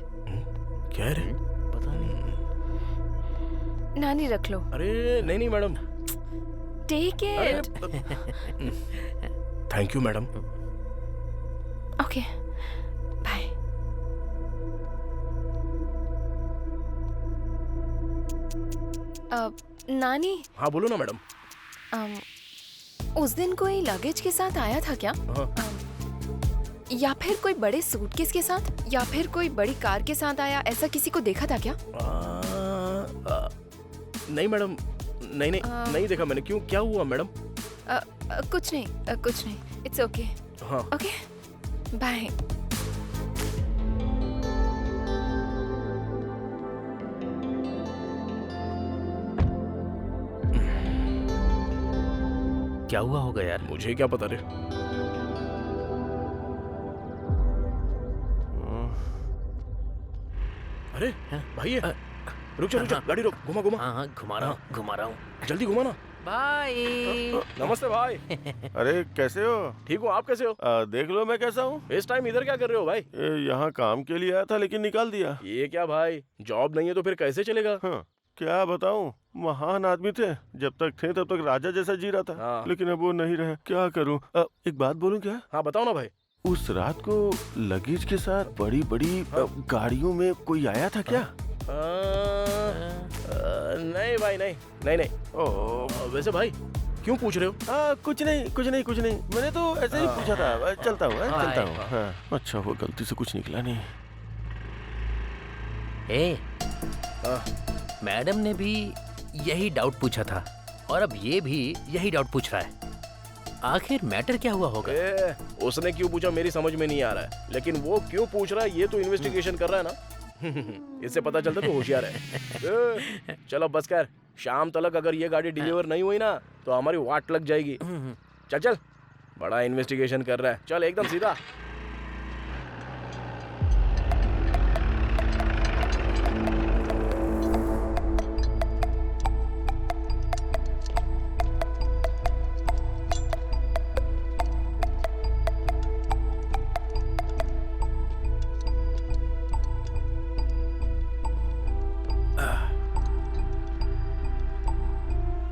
क्या है रे? पता नहीं। नानी रख लो। अरे नहीं नहीं madam. Take it. Thank you madam. Okay bye. नानी। हाँ बोलो ना मैडम। उस दिन कोई लगेज के साथ आया था क्या? हाँ। या फिर कोई बड़े सूटकेस के साथ, या फिर कोई बड़ी कार के साथ आया, ऐसा किसी को देखा था क्या? नहीं मैडम, नहीं नहीं नहीं देखा मैंने। क्यों, क्या हुआ मैडम? कुछ नहीं, कुछ नहीं। It's okay. हाँ ओके बाय। क्या हुआ होगा यार? मुझे क्या पता रे। अरे भाई रुक जा, गाड़ी रोक, घुमा घुमा। हाँ घुमा रहा हूँ, घुमा रहा हूँ। जल्दी घुमा ना। बाय। नमस्ते भाई। अरे कैसे हो? ठीक हूँ, आप कैसे हो? देख लो मैं कैसा हूँ। इस टाइम इधर क्या कर रहे हो भाई? यहाँ काम के लिए आया था लेकिन निकाल दिया। ये क्या भाई, जॉब नहीं है तो फिर कैसे चलेगा? हाँ, क्या बताऊं, महान आदमी थे। जब तक थे तब तक राजा जैसा जी रहा था। हाँ। लेकिन अब वो नहीं रहे। क्या करूं? एक बात बोलूं क्या? हाँ बताओ ना भाई। उस रात को लगेज के साथ बड़ी बड़ी गाड़ियों में कोई आया था क्या? नहीं भाई, नहीं नहीं नहीं। वैसे भाई क्यों पूछ रहे हो? कुछ नहीं कुछ नहीं कुछ नहीं, मैंने तो ऐसे ही पूछा था। चलता हूँ चलता हूँ। हाँ, अच्छा हुआ गलती से कुछ निकला नहीं। मैडम ने भी यही डाउट पूछा था और अब ये भी यही डाउट पूछ रहा है। आखिर मैटर क्या हुआ होगा? उसने क्यों पूछा मेरी समझ में नहीं आ रहा है, लेकिन वो क्यों पूछ रहा है ये तो इन्वेस्टिगेशन कर रहा है ना। इससे पता चलता तो होशियार है। चलो बस कर, शाम तक अगर ये गाड़ी डिलीवर नहीं हुई ना तो हमारी वाट लग जाएगी। चल चल, बड़ा इन्वेस्टिगेशन कर रहा है, चल एकदम सीधा।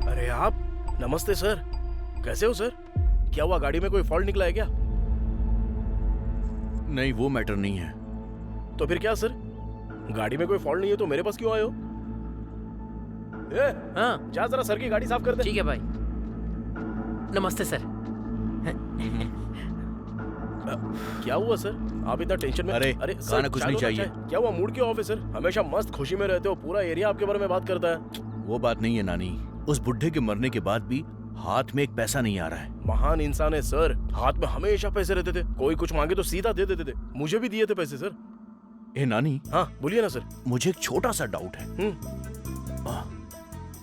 अरे आप, नमस्ते सर, कैसे हो सर? क्या हुआ, गाड़ी में कोई फॉल्ट निकला है क्या? नहीं, वो मैटर नहीं है। तो फिर क्या सर? गाड़ी में कोई फॉल्ट नहीं है तो मेरे पास क्यों आए हो? हाँ, जा जरा सर की गाड़ी साफ कर दे। ठीक है भाई। नमस्ते सर। क्या हुआ सर, आप इतना टेंशन में? अरे सर, खाना कुछ नहीं चाहिए। क्या हुआ, मूड क्यों ऑफ है सर? हमेशा मस्त खुशी में रहते हो, पूरा एरिया आपके बारे में बात करता है। वो बात नहीं है नानी, उस बुढ़े के मरने के बाद भी हाथ में एक पैसा नहीं आ रहा है। महान इंसान है सर, हाथ में हमेशा पैसे रहते थे, कोई कुछ मांगे तो सीधा दे देते थे। मुझे भी दिए थे पैसे सर। ए नानी। हाँ बोलिए ना सर। मुझे एक छोटा सा डाउट है।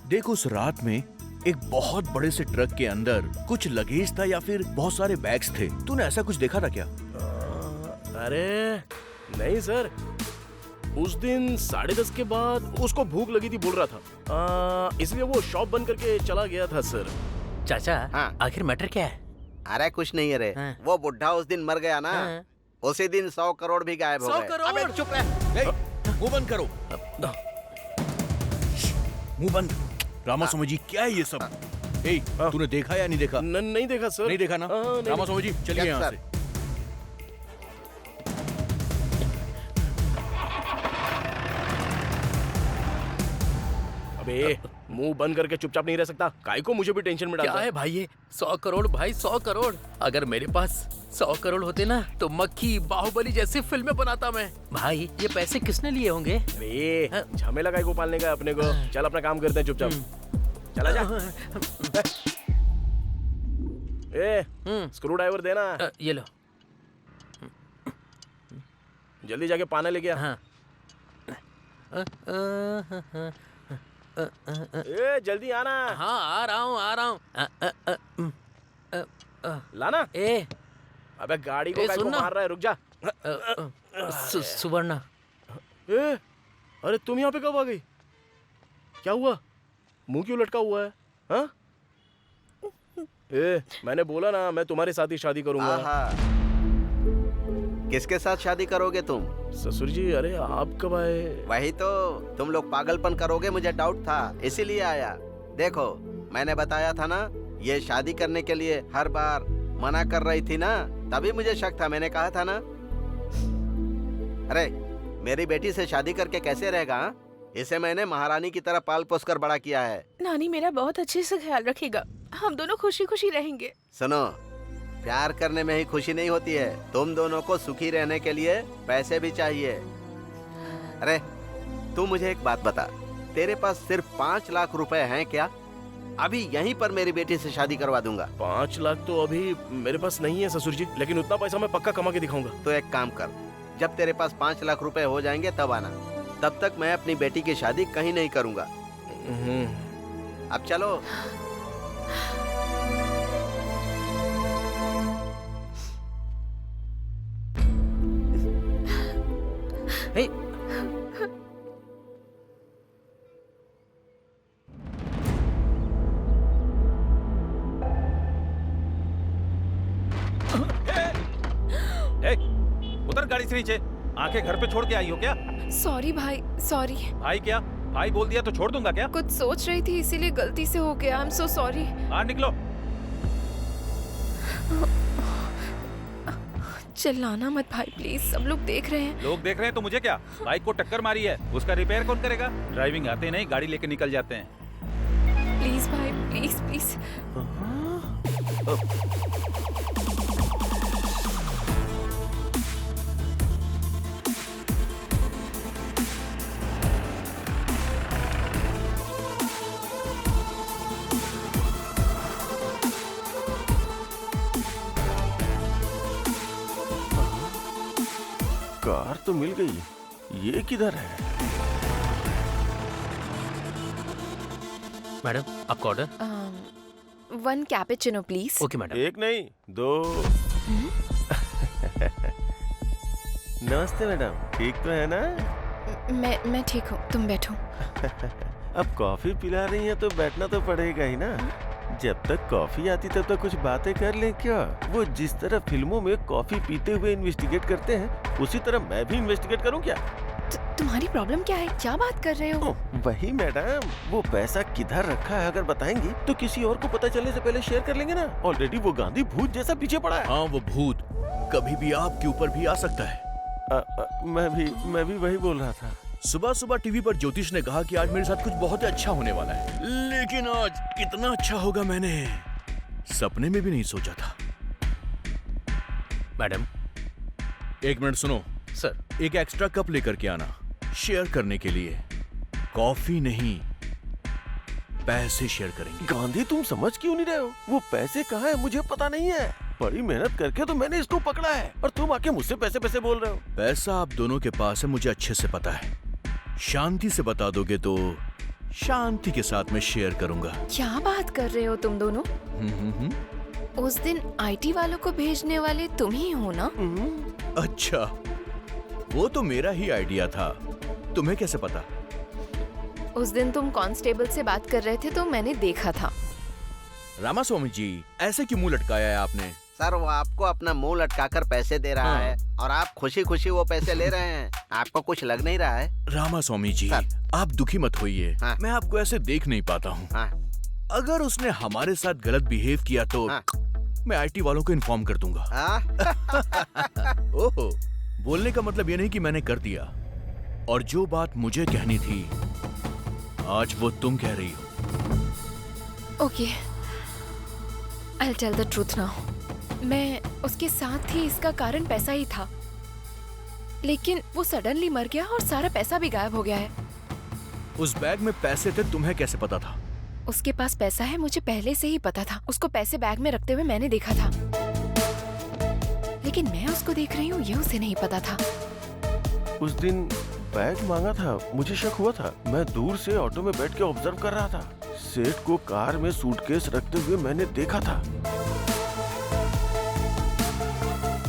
देखो, उस रात में एक बहुत बड़े से ट्रक के अंदर कुछ लगेज था या फिर बहुत सारे बैग्स थे, तूने ऐसा कुछ देखा था क्या? अरे नहीं सर, उस दिन 10:30 के बाद उसको भूख लगी थी बोल रहा था, इसलिए वो शॉप बंद करके चला गया था सर। चाचा, हाँ। आखिर मैटर क्या है? अरे कुछ नहीं है रे, हाँ। वो बुढ़ा उस दिन मर गया ना, हाँ। उसी दिन 100 करोड़ भी गायब हो गए। 100 करोड़? अबे चुप रह, मुंह बंद करो, मुंह बंद। रामास्वामी जी, क्या है ये सब? तूने देखा या नहीं देखा? नहीं देखा सर। नहीं देखा ना? रामास्वामी जी चलिए यहाँ से। अबे मुंह बंद करके चुपचाप नहीं रह सकता, काय को मुझे भी टेंशन में डालता क्या है भाई ये? 100 करोड़ भाई, 100 करोड़। अगर मेरे पास 100 करोड़ होते ना तो मक्खी बाहुबली जैसी फिल्में बनाता मैं। भाई ये पैसे किसने लिए होंगे? अरे झमेला काय को पालने का अपने को। चल अपना काम करते हैं चुपचाप, चला जा। स्क्रू ड्राइवर देना। ये लो। जल्दी जाके पानी लेके आ। हाँ। जल्दी आना। हाँ आ रहा हूँ। लाना। अबे गाड़ी को काय को सुनना। मार रहा है, रुक जा। सुवर्णा। अरे तुम यहाँ पे कब आ गई? क्या हुआ, मुंह क्यों लटका हुआ है? हाँ? मैंने बोला ना मैं तुम्हारे साथ ही शादी करूंगा। किसके साथ शादी करोगे तुम? ससुर जी, अरे आप कब आए? वही तो, तुम लोग पागलपन करोगे मुझे डाउट था, इसीलिए आया। देखो मैंने बताया था ना, ये शादी करने के लिए हर बार मना कर रही थी ना, तभी मुझे शक था। मैंने कहा था ना। अरे मेरी बेटी से शादी करके कैसे रहेगा? हा? इसे मैंने महारानी की तरह पाल पोस कर बड़ा किया है। नानी मेरा बहुत अच्छे से ख्याल रखेगा, हम दोनों खुशी खुशी रहेंगे। सुनो, प्यार करने में ही खुशी नहीं होती है, तुम दोनों को सुखी रहने के लिए पैसे भी चाहिए। अरे तू मुझे एक बात बता, तेरे पास सिर्फ 5 लाख रुपए हैं क्या? अभी यहीं पर मेरी बेटी से शादी करवा दूंगा। 5 लाख तो अभी मेरे पास नहीं है ससुर जी, लेकिन उतना पैसा मैं पक्का कमा के दिखाऊंगा। तो एक काम कर, जब तेरे पास 5 लाख रुपए हो जाएंगे तब आना, तब तक मैं अपनी बेटी की शादी कहीं नहीं करूंगा। अब चलो। हे उतर गाड़ी से नीचे। आंखें घर पे छोड़ के आई हो क्या? सॉरी भाई, सॉरी। भाई क्या? भाई बोल दिया तो छोड़ दूंगा क्या? कुछ सोच रही थी इसीलिए गलती से हो गया। I am so sorry. बाहर निकलो। चिल्लाना मत भाई प्लीज, सब लोग देख रहे हैं। लोग देख रहे हैं तो मुझे क्या? बाइक को टक्कर मारी है, उसका रिपेयर कौन करेगा? ड्राइविंग आते नहीं, गाड़ी लेके निकल जाते हैं। प्लीज भाई, प्लीज प्लीज। तो मिल गई। ये किधर है? मैडम, आपका order? 1 cappuccino please. Okay madam. एक नहीं 2। नमस्ते मैडम, ठीक तो है ना? मैं ठीक हूँ, तुम बैठो। अब कॉफी पिला रही हैं तो बैठना तो पड़ेगा ही ना। जब तक कॉफी आती तब तक कुछ बातें कर लें क्या? वो जिस तरह फिल्मों में कॉफी पीते हुए इन्वेस्टिगेट करते हैं, उसी तरह मैं भी इन्वेस्टिगेट करूं क्या? तुम्हारी प्रॉब्लम क्या है? क्या बात कर रहे हो? वही मैडम, वो पैसा किधर रखा है अगर बताएंगी तो किसी और को पता चलने से पहले शेयर कर लेंगे ना। ऑलरेडी वो गांधी भूत जैसा पीछे पड़ा है। हाँ, वो भूत कभी भी आपके ऊपर भी आ सकता है। मैं भी वही बोल रहा था। सुबह सुबह टीवी पर ज्योतिष ने कहा कि आज मेरे साथ कुछ बहुत अच्छा होने वाला है, लेकिन आज कितना अच्छा होगा मैंने सपने में भी नहीं सोचा था। मैडम, 1 मिनट सुनो सर। एक एक्स्ट्रा कप लेकर के आना, शेयर करने के लिए। कॉफी नहीं, पैसे शेयर करेंगे। गांधी, तुम समझ क्यों नहीं रहे हो? वो पैसे कहाँ है मुझे पता नहीं है। बड़ी मेहनत करके तो मैंने इसको पकड़ा है और तुम आके मुझसे पैसे बोल रहे हो। पैसा आप दोनों के पास है, मुझे अच्छे से पता है। शांति से बता दोगे तो शांति के साथ मैं शेयर करूंगा। क्या बात कर रहे हो तुम दोनों? उस दिन आईटी वालों को भेजने वाले तुम ही हो ना? अच्छा, वो तो मेरा ही आइडिया था, तुम्हें कैसे पता? उस दिन तुम कांस्टेबल से बात कर रहे थे तो मैंने देखा था। रामास्वामी जी, ऐसे क्यों मुंह लटकाया है आपने? सर, वो आपको अपना मुंह लटकाकर पैसे दे रहा है और आप खुशी खुशी वो पैसे ले रहे हैं। आपको कुछ लग नहीं रहा है? रामास्वामी जी, आप दुखी मत होइए। मैं आपको ऐसे देख नहीं पाता हूँ। अगर उसने हमारे साथ गलत बिहेव किया तो मैं आईटी वालों को इन्फॉर्म कर दूंगा। ओहो, बोलने का मतलब ये नहीं कि मैंने कर दिया, और जो बात मुझे कहनी थी आज वो तुम कह रही हो। Okay, I'll tell the truth now. मैं उसके साथ थी, इसका कारण पैसा ही था, लेकिन वो सडनली मर गया और सारा पैसा भी गायब हो गया है। उस बैग में पैसे थे, तुम्हें कैसे पता था? उसके पास पैसा है, मुझे पहले से ही पता था। उसको पैसे बैग में रखते हुए मैंने देखा था, लेकिन मैं उसको देख रही हूँ ये उसे नहीं पता था। उस दिन बैग मांगा था, मुझे शक हुआ था। मैं दूर से ऑटो में बैठ के ऑब्जर्व कर रहा था। सेठ को कार में सूटकेस रखते हुए मैंने देखा था।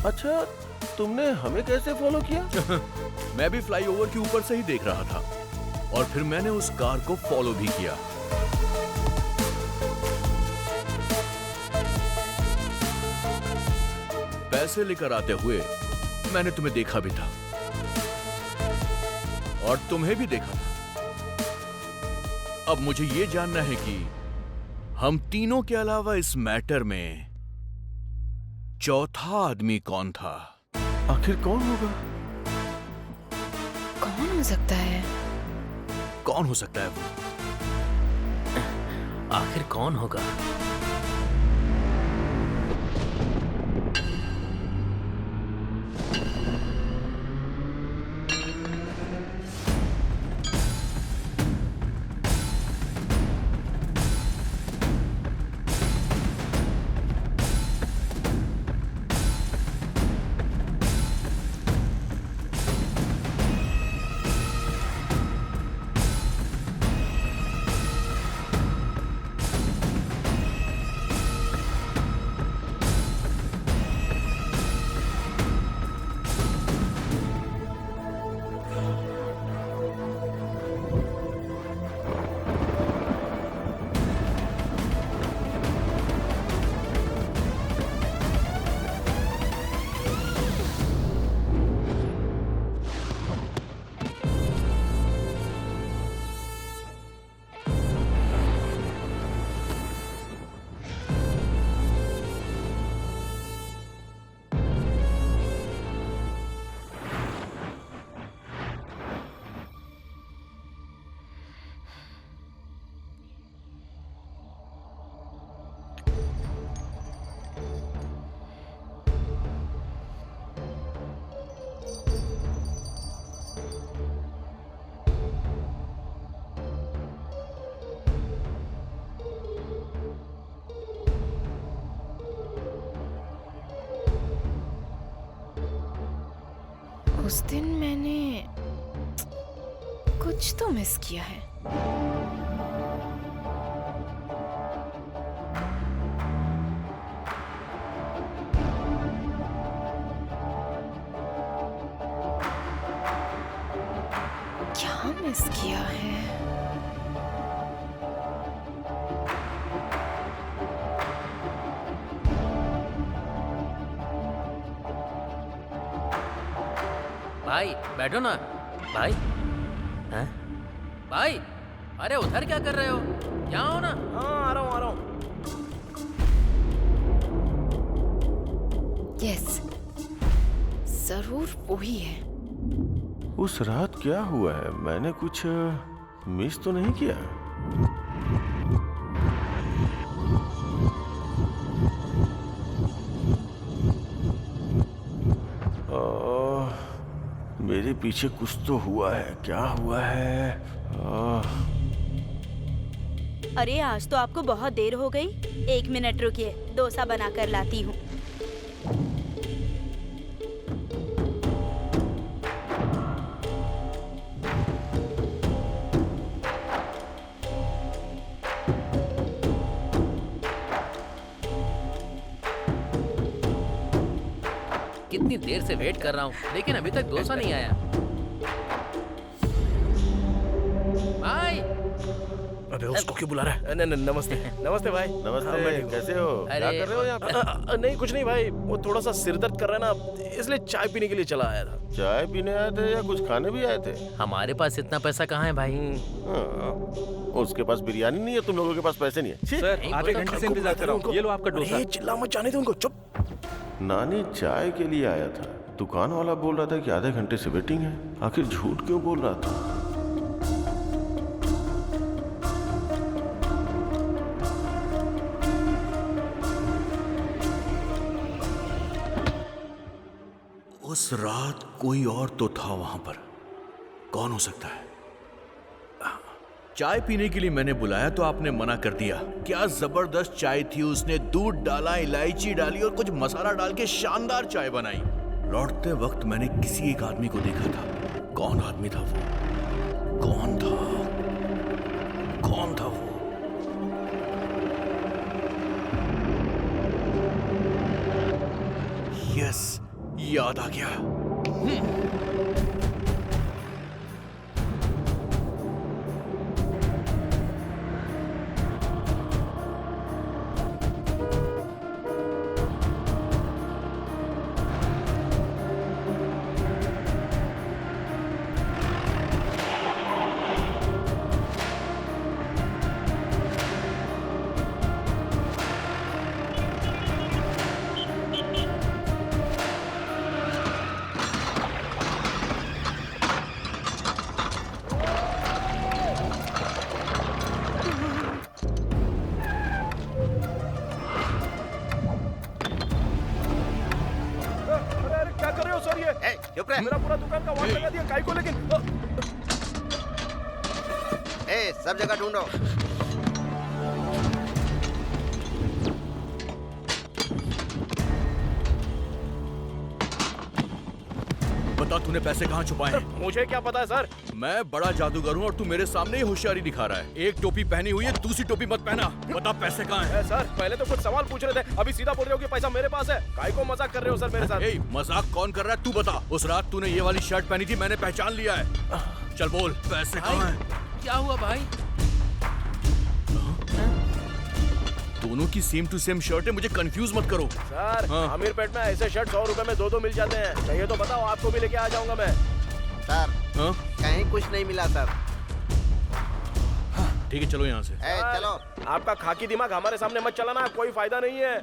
अच्छा, तुमने हमें कैसे फॉलो किया? मैं भी फ्लाईओवर के ऊपर से ही देख रहा था और फिर मैंने उस कार को फॉलो भी किया। पैसे लेकर आते हुए मैंने तुम्हें देखा भी था और तुम्हें भी देखा था। अब मुझे ये जानना है कि हम तीनों के अलावा इस मैटर में चौथा आदमी कौन था? आखिर कौन होगा? कौन हो सकता है? कौन हो सकता है वो? आखिर कौन होगा? उस दिन मैंने कुछ तो मिस किया है। क्या मिस किया है? भाई बैठो ना भाई। हैं? भाई अरे उधर क्या कर रहे हो? यहाँ हो ना। हाँ आ रहा हूँ। यस, जरूर वही है। उस रात क्या हुआ है? मैंने कुछ मिस तो नहीं किया? मेरे पीछे कुछ तो हुआ है। क्या हुआ है? अरे आज तो आपको बहुत देर हो गई। 1 मिनट रुकिए, डोसा बना कर लाती हूँ। कितनी देर से वेट कर रहा हूँ लेकिन अभी तक डोसा नहीं आया। भाई अबे उसको क्यों बुला रहा है? नमस्ते भाई। नमस्ते, कैसे हो? क्या कर रहे हो यहाँ पे? नहीं कुछ नहीं भाई, वो थोड़ा सा सिर दर्द कर रहा है ना, इसलिए चाय पीने के लिए चला आया था। चाय पीने आए थे या कुछ खाने भी आए थे? हमारे पास इतना पैसा कहाँ है भाई? उसके पास बिरयानी नहीं है, तुम लोगों के पास पैसे नहीं है। सर आधे घंटे से इंतजार कर रहा हूँ, ये लो आपका डोसा। चिल्ला मत, जाने दो उनको, चुप। नानी चाय के लिए आया था। दुकान वाला बोल रहा था कि आधे घंटे से वेटिंग है। आखिर झूठ क्यों बोल रहा था? उस रात कोई और तो था वहां पर। कौन हो सकता है? चाय पीने के लिए मैंने बुलाया तो आपने मना कर दिया। क्या जबरदस्त चाय थी। उसने दूध डाला, इलायची डाली और कुछ मसाला डाल के शानदार चाय बनाई। लौटते वक्त मैंने किसी एक आदमी को देखा था। कौन आदमी था वो? कौन था वो? यस, याद आ गया। मेरा पूरा दुकान का वाट लगा दिया काई को, लेकिन सब जगह ढूंढो। बता तूने पैसे कहाँ छुपाए हैं? मुझे क्या पता है सर। मैं बड़ा जादूगर हूँ और तू मेरे सामने ही होशियारी दिखा रहा है। एक टोपी पहनी हुई है, दूसरी टोपी मत पहना। बता पैसे कहाँ हैं? सर पहले तो कुछ सवाल पूछ रहे थे, अभी सीधा बोल रहे हो कि पैसा मेरे पास है। काई को मजाक कर रहे हो सर मेरे साथ? मजाक कौन कर रहा है तू बता। उस रात तूने ये वाली शर्ट पहनी थी, मैंने पहचान लिया है। चल बोल पैसे कहाँ हैं? क्या हुआ भाई? दोनों की सेम टू सेम शर्ट है, मुझे कंफ्यूज मत करो। सर अमीरपेट में ऐसे शर्ट 100 रुपए में 2 मिल जाते हैं। चाहिए तो बताओ, आपको भी लेके आ जाऊंगा मैं। सर कहीं कुछ नहीं मिला सर। ठीक है चलो यहाँ से। चलो। आपका खाकी दिमाग हमारे सामने मत चलाना, कोई फायदा नहीं है।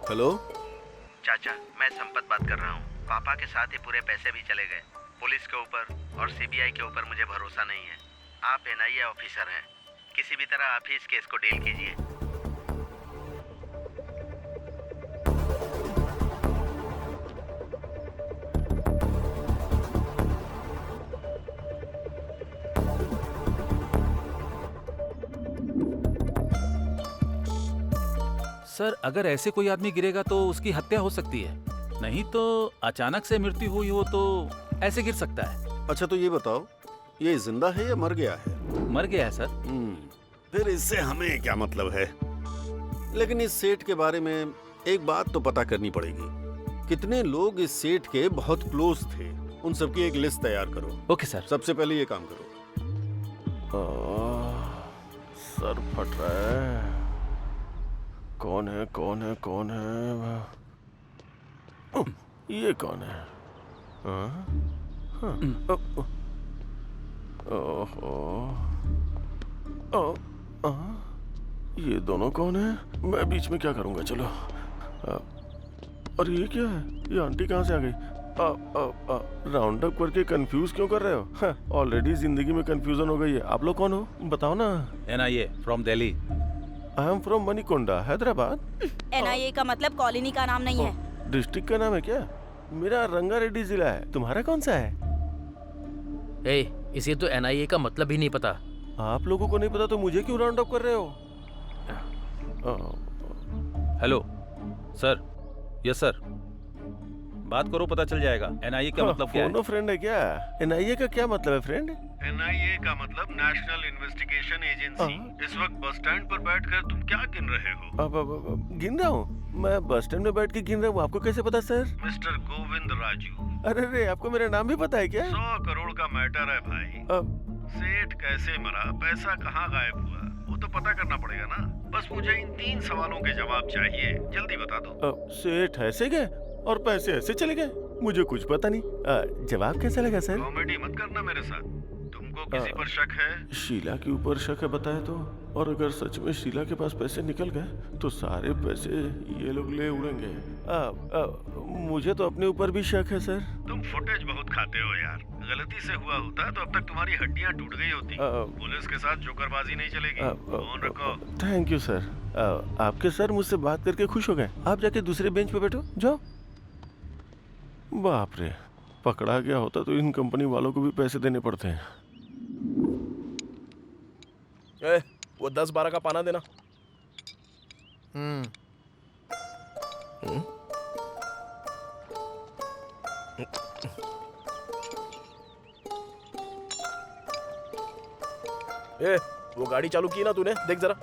हेलो चाचा, मैं संपत बात कर रहा हूँ। पापा के साथ ही पूरे पैसे भी चले गए। पुलिस के ऊपर और सीबीआई के ऊपर मुझे भरोसा नहीं है। आप एनआईए ऑफिसर हैं, किसी भी तरह आप ही इस केस को डील कीजिए। सर, अगर ऐसे कोई आदमी गिरेगा तो उसकी हत्या हो सकती है, नहीं तो अचानक से मृत्यु हुई हो तो ऐसे गिर सकता है। अच्छा तो ये बताओ, ये जिंदा है या मर गया है? मर गया है सर। फिर इससे हमें क्या मतलब है? लेकिन इस सेठ के बारे में एक बात तो पता करनी पड़ेगी। कितने लोग इस सेठ के बहुत क्लोज थे, उन सबकी एक लिस्ट तैयार करो। Okay sir. सबसे पहले ये काम करो। सर फट रहा है। कौन है कौन है कौन है? ये कौन है? ये दोनों कौन है? मैं बीच में क्या करूंगा? चलो। और ये क्या है? ये आंटी कहाँ से आ गई? राउंड अप करके कंफ्यूज क्यों कर रहे हो? ऑलरेडी जिंदगी में कंफ्यूजन हो गई है। आप लोग कौन हो? बताओ ना। NIA from Delhi. I am from Manikonda, Hyderabad. NIA का मतलब कॉलोनी का नाम नहीं है। डिस्ट्रिक्ट का नाम है क्या? मेरा रंगारेड्डी जिला है। तुम्हारा कौन सा है? इसे तो एनआईए का मतलब ही नहीं पता। आप लोगों को नहीं पता तो मुझे क्यों राउंड अप कर रहे हो? Hello sir. Yes sir. बात करो, पता चल जाएगा एनआईए का मतलब क्या है। फोनो फ्रेंड है क्या? एनआईए का क्या मतलब है फ्रेंड? एनआईए का मतलब नेशनल इन्वेस्टिगेशन एजेंसी। इस वक्त बस स्टैंड पर बैठकर तुम क्या गिन रहे हो? अब गिन रहा हूँ। मैं बस स्टैंड में बैठ के गिन रहा हूँ। आपको कैसे पता सर? मिस्टर गोविंद राजू। अरे रे, आपको मेरा नाम भी पता है क्या? 100 करोड़ का मैटर है भाई। सेठ कैसे मरा, पैसा कहाँ गायब हुआ, वो तो पता करना पड़ेगा ना। बस मुझे इन 3 सवालों के जवाब चाहिए, जल्दी बता दो। सेठ ऐसे गए और पैसे ऐसे चले गए? मुझे कुछ पता नहीं। जवाब कैसा लगा सर? कॉमेडी मत करना मेरे साथ। तुमको किसी पर शक है? शीला के ऊपर शक है बताए तो। और अगर सच में शीला के पास पैसे निकल गए तो सारे पैसे ये लोग ले उड़ेंगे। मुझे तो अपने ऊपर भी शक है सर। तुम फुटेज बहुत खाते हो यार। गलती से हुआ होता तो अब तक तुम्हारी हड्डियां टूट गई होती। पुलिस के साथ जोकरबाजी नहीं चलेगी। फोन रखो। Thank you sir. आपके सर मुझसे बात करके खुश हो गए। आप जाके दूसरे बेंच पे बैठो, जाओ। बाप रे, पकड़ा गया होता तो इन कंपनी वालों को भी पैसे देने पड़ते हैं। वो 10-12 का पाना देना। वो गाड़ी चालू की ना तूने? देख जरा।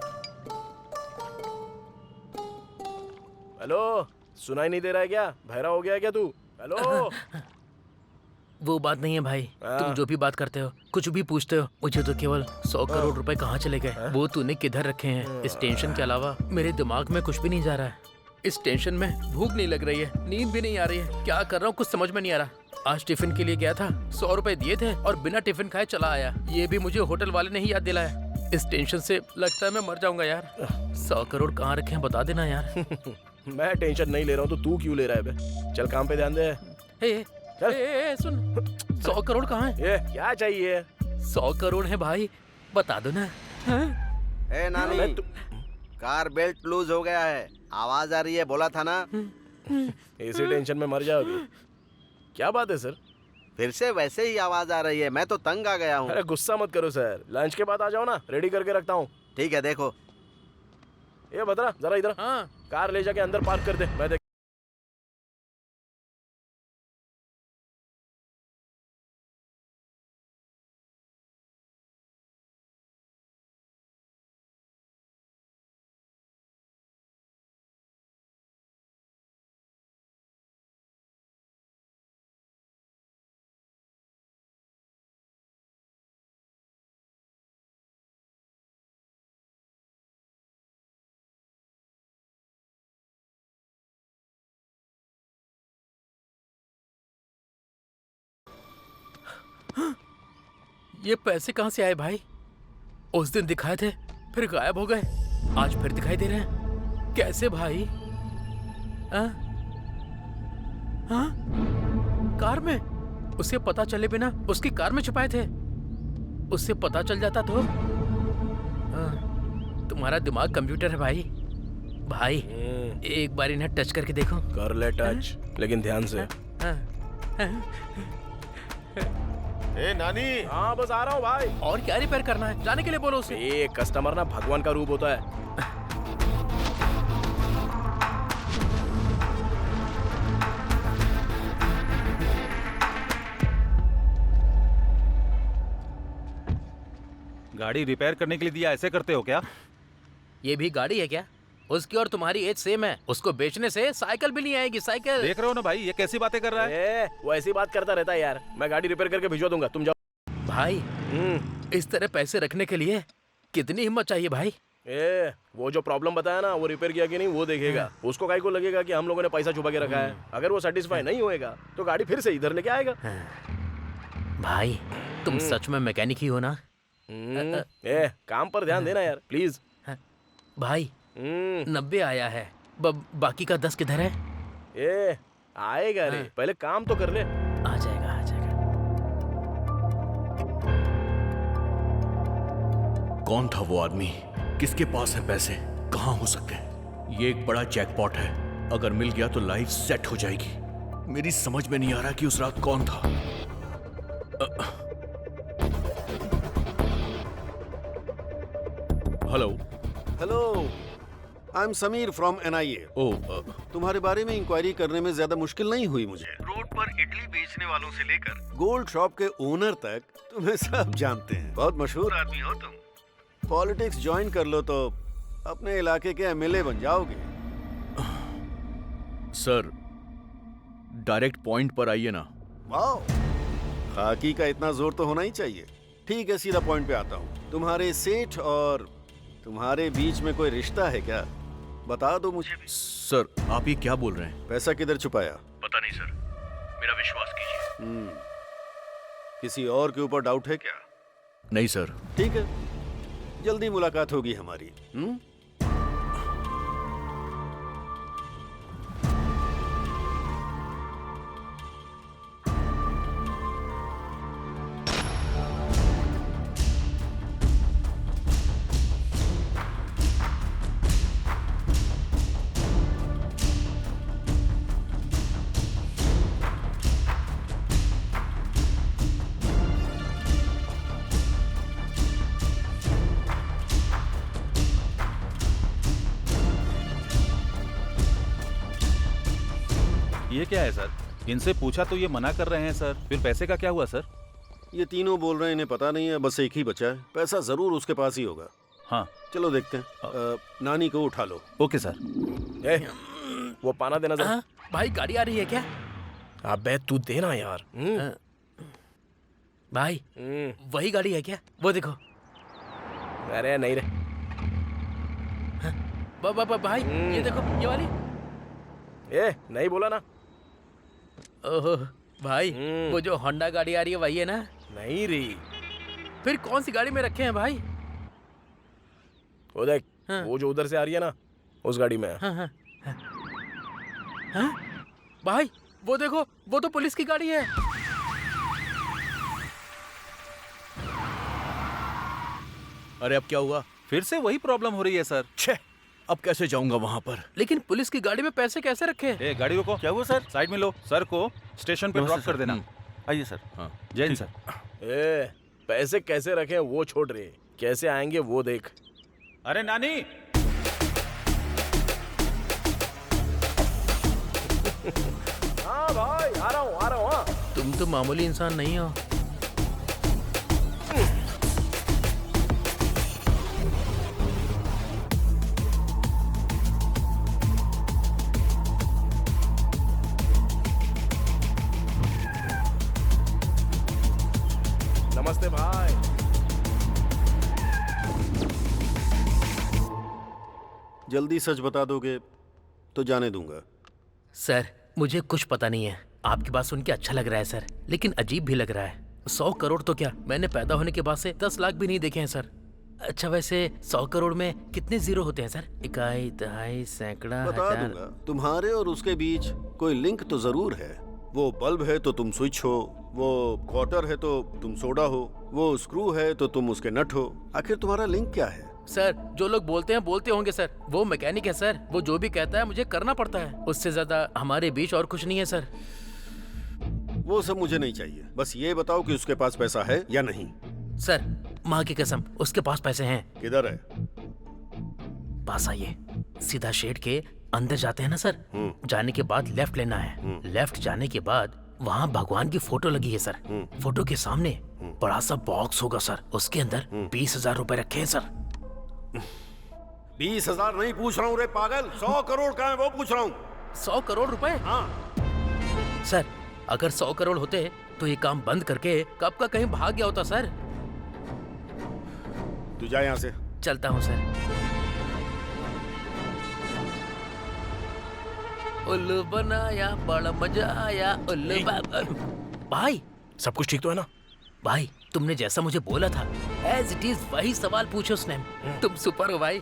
हेलो, सुनाई नहीं दे रहा है क्या? बहरा हो गया है क्या तू? हेलो। वो बात नहीं है भाई। तुम जो भी बात करते हो, कुछ भी पूछते हो, मुझे तो केवल 100 करोड़ रुपए कहाँ चले गए वो तूने किधर रखे हैं, इस टेंशन के अलावा मेरे दिमाग में कुछ भी नहीं जा रहा है। इस टेंशन में भूख नहीं लग रही है, नींद भी नहीं आ रही है। क्या कर रहा हूँ कुछ समझ में नहीं आ रहा। आज टिफिन के लिए गया था, 100 रुपए दिए थे और बिना टिफिन खाए चला आया। ये भी मुझे होटल वाले ने ही याद दिलाया। इस टेंशन से लगता है मैं मर जाऊंगा यार। 100 करोड़ कहाँ रखे हैं बता देना यार। मैं टेंशन नहीं ले रहा हूँ तो तू क्यों ले रहा है बे? चल काम पे ध्यान दे। सुन, 100 करोड़ कहाँ है? ये क्या चाहिए? 100 करोड़ है भाई, बता दो ना। ए नानी, कार बेल्ट लूज हो गया है, आवाज आ रही है, बोला था ना। इसी टेंशन में मर जाओगे। क्या बात है सर? फिर से वैसे ही आवाज आ रही है, मैं तो तंग आ गया हूँ। अरे गुस्सा मत करो सर, लंच के बाद आ जाओ ना, रेडी करके रखता हूँ। ठीक है, देखो। ये बता जरा इधर। हाँ। कार ले जाके अंदर पार्क कर दे, मैं देख। ये पैसे कहाँ से आए भाई? उस दिन दिखाए थे, फिर गायब हो गए, आज फिर दिखाई दे रहे हैं। कैसे भाई? हाँ? कार में? उसे पता चले बिना उसकी कार में छुपाए थे। उससे पता चल जाता तो तुम्हारा दिमाग कंप्यूटर है भाई। भाई एक बार इन्हें टच करके देखो। कर ले टच, लेकिन ध्यान से। ए नानी। हाँ बस आ रहा हूँ भाई। और क्या रिपेयर करना है, जाने के लिए बोलो उसे। ये कस्टमर ना भगवान का रूप होता है। गाड़ी रिपेयर करने के लिए दिया, ऐसे करते हो क्या? ये भी गाड़ी है क्या? उसकी और तुम्हारी एज सेम है। उसको बेचने से साइकिल भी नहीं आएगी। साइकिल देख रहे हो ना भाई, ये कैसी बातें कर रहा है। वो ऐसी बात करता रहता है यार। मैं गाड़ी रिपेयर करके भिजवा दूंगा, तुम जाओ। भाई इस तरह पैसे रखने के लिए कितनी हिम्मत चाहिए भाई। वो जो प्रॉब्लम बताया ना, वो रिपेयर किया कि नहीं वो देखेगा। उसको काहे को लगेगा कि हम लोगों ने पैसा छुपा के रखा है। अगर वो सेटिस्फाई नहीं होएगा तो गाड़ी फिर से इधर लेके आएगा। भाई तुम सच में मैकेनिक ही हो ना? काम पर ध्यान देना यार प्लीज। भाई 90 आया है, बाकी का 10 किधर है? आएगा रे, पहले काम तो कर ले। आ जाएगा आ जाएगा। कौन था वो आदमी? किसके पास है पैसे? कहाँ हो सकते हैं? ये एक बड़ा जैकपॉट है। अगर मिल गया तो लाइफ सेट हो जाएगी। मेरी समझ में नहीं आ रहा कि उस रात कौन था। Hello hello, I am Sameer from NIA। तुम्हारे बारे में इंक्वायरी करने में ज्यादा मुश्किल नहीं हुई मुझे। रोड पर इडली बेचने वालों से लेकर गोल्ड शॉप के ओनर तक तुम्हें सब जानते हैं। बहुत मशहूर आदमी हो तुम। पॉलिटिक्स ज्वाइन कर लो तो अपने इलाके के MLA बन जाओगे। सर डायरेक्ट पॉइंट पर आइए ना। वाओ, खाकी का इतना जोर तो होना ही चाहिए। ठीक है, सीधा पॉइंट पे आता हूँ। तुम्हारे सेठ और तुम्हारे बीच में कोई रिश्ता है क्या? बता दो मुझे। सर आप ये क्या बोल रहे हैं? पैसा किधर छुपाया? पता नहीं सर, मेरा विश्वास कीजिए। किसी और के ऊपर डाउट है क्या? नहीं सर। ठीक है, जल्दी मुलाकात होगी हमारी। ये क्या है सर? इनसे पूछा तो ये मना कर रहे हैं सर। फिर पैसे का क्या हुआ सर? ये तीनों बोल रहे हैं इन्हें पता नहीं है, बस एक ही बचा है। पैसा जरूर उसके पास ही होगा। हाँ चलो देखते हैं। नानी को उठा लो। Okay sir. वो पाना देना जरा। भाई गाड़ी आ रही है क्या? अबे तू देना यार। भाई वही गाड़ी है क्या? वो देखो। अरे नहीं रे। भाई ये देखो, ये वाली। नहीं बोला ना। ओहो भाई, वो जो होंडा गाड़ी आ रही है वही है ना? नहीं रे। फिर कौन सी गाड़ी में रखे हैं भाई? वो देख, वो जो उधर से आ रही है ना, उस गाड़ी में। भाई वो देखो, वो तो पुलिस की गाड़ी है। अरे अब क्या हुआ? फिर से वही प्रॉब्लम हो रही है सर। छे, अब कैसे जाऊंगा वहां पर? लेकिन पुलिस की गाड़ी में पैसे कैसे रखे? गाड़ी रोको। क्या हुआ सर? साइड में लो। सर को स्टेशन पे ड्रॉप कर देना। आइए सर। हाँ जय हिंद सर। पैसे कैसे रखे वो छोड़ रहे, कैसे आएंगे वो देख। अरे नानी। हाँ भाई आ रहा हूँ हाँ। तुम तो मामूली इंसान नहीं हो। नमस्ते भाई। जल्दी सच बता दोगे तो जाने दूंगा। सर मुझे कुछ पता नहीं है। आपकी बात सुन के अच्छा लग रहा है सर, लेकिन अजीब भी लग रहा है। 100 करोड़ तो क्या, मैंने पैदा होने के बाद से 10 लाख भी नहीं देखे हैं सर। अच्छा वैसे 100 करोड़ में कितने जीरो होते हैं सर? इकाई, दहाई, सैकड़ा, बता हजार। दूंगा। तुम्हारे और उसके बीच कोई लिंक तो जरूर है। वो बल्ब है तो तुम स्विच हो, वो क्वार्टर है तो तुम सोडा हो, वो स्क्रू है तो तुम उसके नट हो। आखिर तुम्हारा लिंक क्या है? सर जो लोग बोलते हैं बोलते होंगे सर, वो मैकेनिक है सर, वो जो भी कहता है मुझे करना पड़ता है, उससे ज्यादा हमारे बीच और कुछ नहीं है सर। वो सब मुझे नहीं चाहिए, बस ये बताओ कि उसके पास पैसा है या नहीं। सर माँ की कसम उसके पास पैसे हैं। किधर है? पास आइए, सीधा शेड के अंदर जाते हैं ना सर, जाने के बाद लेफ्ट लेना है, लेफ्ट जाने के बाद वहाँ भगवान की फोटो लगी है सर, फोटो के सामने बड़ा सा बॉक्स होगा सर, उसके अंदर 20,000 रुपए रखे हैं सर। 20,000 नहीं पूछ रहा हूँ रे पागल, 100 करोड़ का है वो पूछ रहा हूँ। 100 करोड़ रुपए? हाँ सर अगर 100 करोड़ होते तो ये काम बंद करके कब का कहीं भाग गया होता सर। तू जा यहाँ से। चलता हूँ सर। उल्लू बनाया बड़ा मजा आया उल्लू भाई सब कुछ ठीक तो है ना? भाई तुमने जैसा मुझे बोला था एज इट इज वही सवाल पूछो उसने। तुम सुपर हो भाई।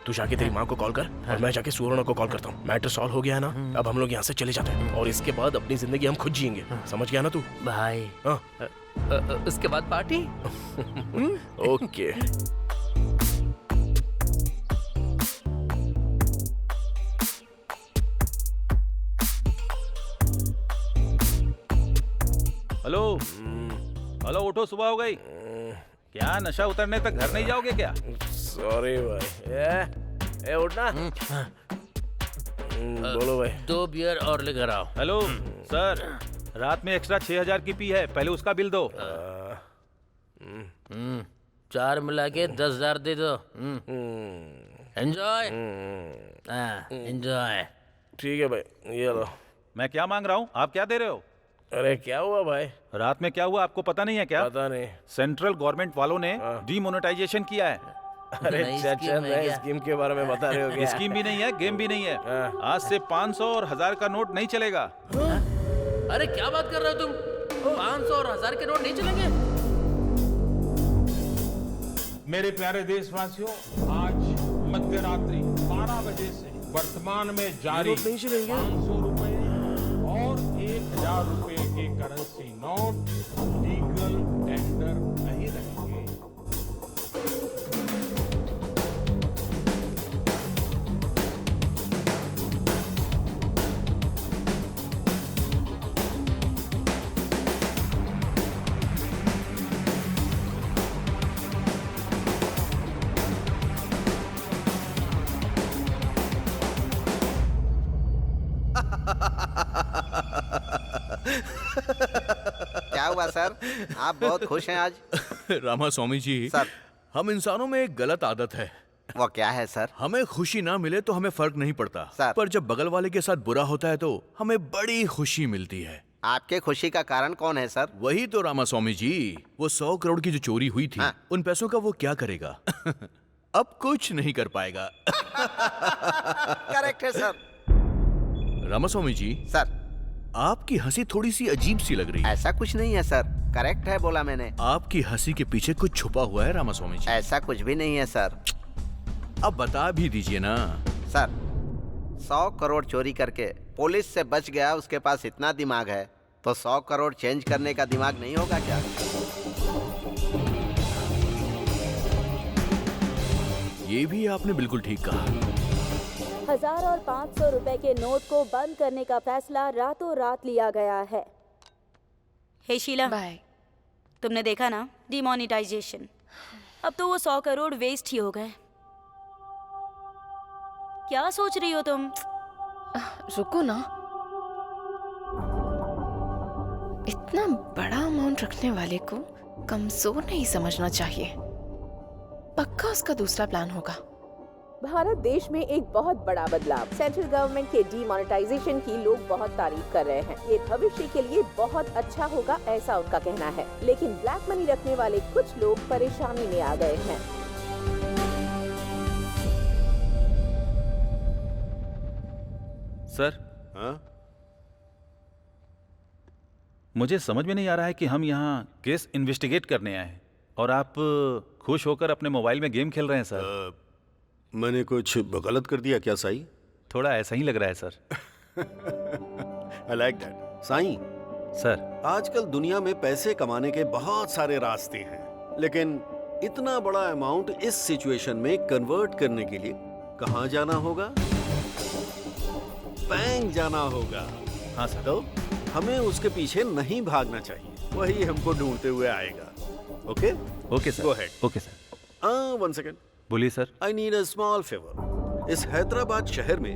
तू जाके तेरी माँ को कॉल कर और मैं जाके सुवर्णा को कॉल करता हूँ। मैटर सॉल्व हो गया है ना? अब हम लोग यहाँ से चले जाते हैं और इसके बाद अपनी जिंदगी हम खुद जिएंगे। समझ गया ना तू? भाई उसके बाद पार्टी। ओके। हेलो हेलो, उठो, सुबह हो गई। क्या नशा उतरने तक घर नहीं जाओगे क्या? सॉरी भाई। उठना। बोलो भाई। 2 बियर और लेकर आओ। हेलो सर, रात में एक्स्ट्रा 6,000 की पी है, पहले उसका बिल दो। 4 मिला के 10,000 दे दो। Enjoy enjoy. ठीक है भाई, ये लो। मैं क्या मांग रहा हूँ, आप क्या दे रहे हो? अरे क्या हुआ भाई? रात में क्या हुआ आपको पता नहीं है क्या? पता नहीं। सेंट्रल गवर्नमेंट वालों ने डीमोनेटाइजेशन किया है। अरे चाचा, नए स्कीम के बारे में बता रहे हो क्या? स्कीम भी नहीं है, गेम भी नहीं है। आज से 500 और 1000 का नोट नहीं चलेगा। अरे क्या बात कर रहे हो तुम? 500 और 1000 के नोट नहीं चलेंगे? मेरे प्यारे देशवासियों, आज मध्य रात्रि 12 बजे से वर्तमान में जारी 500 रुपए और 1,000 रुपए के करेंसी नोट लीगल टेंडर नहीं रहेंगे। क्या हुआ सर, आप बहुत खुश हैं आज? रामा स्वामी जी सर, हम इंसानों में एक गलत आदत है। वो क्या है सर? हमें खुशी ना मिले तो हमें फर्क नहीं पड़ता सर। पर जब बगल वाले के साथ बुरा होता है तो हमें बड़ी खुशी मिलती है। आपके खुशी का कारण कौन है सर? वही तो रामा स्वामी जी, वो 100 करोड़ की जो चोरी हुई थी, हाँ। उन पैसों का वो क्या करेगा? अब कुछ नहीं कर पाएगा। करेक्ट है सर। रामा स्वामी जी, सर आपकी हंसी थोड़ी सी अजीब सी लग रही है। ऐसा कुछ नहीं है सर, करेक्ट है बोला मैंने। आपकी हंसी के पीछे कुछ छुपा हुआ है रामा स्वामी जी। ऐसा कुछ भी नहीं है सर। अब बता भी दीजिए ना। सर 100 करोड़ चोरी करके पुलिस से बच गया, उसके पास इतना दिमाग है तो 100 करोड़ चेंज करने का दिमाग नहीं होगा क्या? ये भी आपने बिल्कुल ठीक कहा। 1000 और 500 रुपए के नोट को बंद करने का फैसला रातों रात लिया गया है। हे शीला, बाय। तुमने देखा ना डिमोनेटाइजेशन, अब तो वो 100 करोड़ वेस्ट ही हो गए। क्या सोच रही हो तुम? रुको ना, इतना बड़ा अमाउंट रखने वाले को कमजोर नहीं समझना चाहिए। पक्का उसका दूसरा प्लान होगा। भारत देश में एक बहुत बड़ा बदलाव, सेंट्रल गवर्नमेंट के डीमोनेटाइजेशन की लोग बहुत तारीफ कर रहे हैं। ये भविष्य के लिए बहुत अच्छा होगा, ऐसा उनका कहना है। लेकिन ब्लैक मनी रखने वाले कुछ लोग परेशानी में आ गए हैं। सर, हाँ? मुझे समझ में नहीं आ रहा है कि हम यहाँ केस इन्वेस्टिगेट करने आए हैं और आप खुश होकर अपने मोबाइल में गेम खेल रहे हैं सर। मैंने कुछ गलत कर दिया क्या साईं? थोड़ा ऐसा ही लग रहा है sir. I like that. Sai, sir, आजकल दुनिया में पैसे कमाने के बहुत सारे रास्ते हैं, लेकिन इतना बड़ा अमाउंट इस सिचुएशन में कन्वर्ट करने के लिए कहाँ जाना होगा? बैंक जाना होगा। हाँ सर। तो हमें उसके पीछे नहीं भागना चाहिए, वही हमको ढूंढते हुए आएगा। Okay? Okay sir. Go ahead. Okay sir. 1 second. बोलिए sir. I need a small favour. इस हैदराबाद शहर में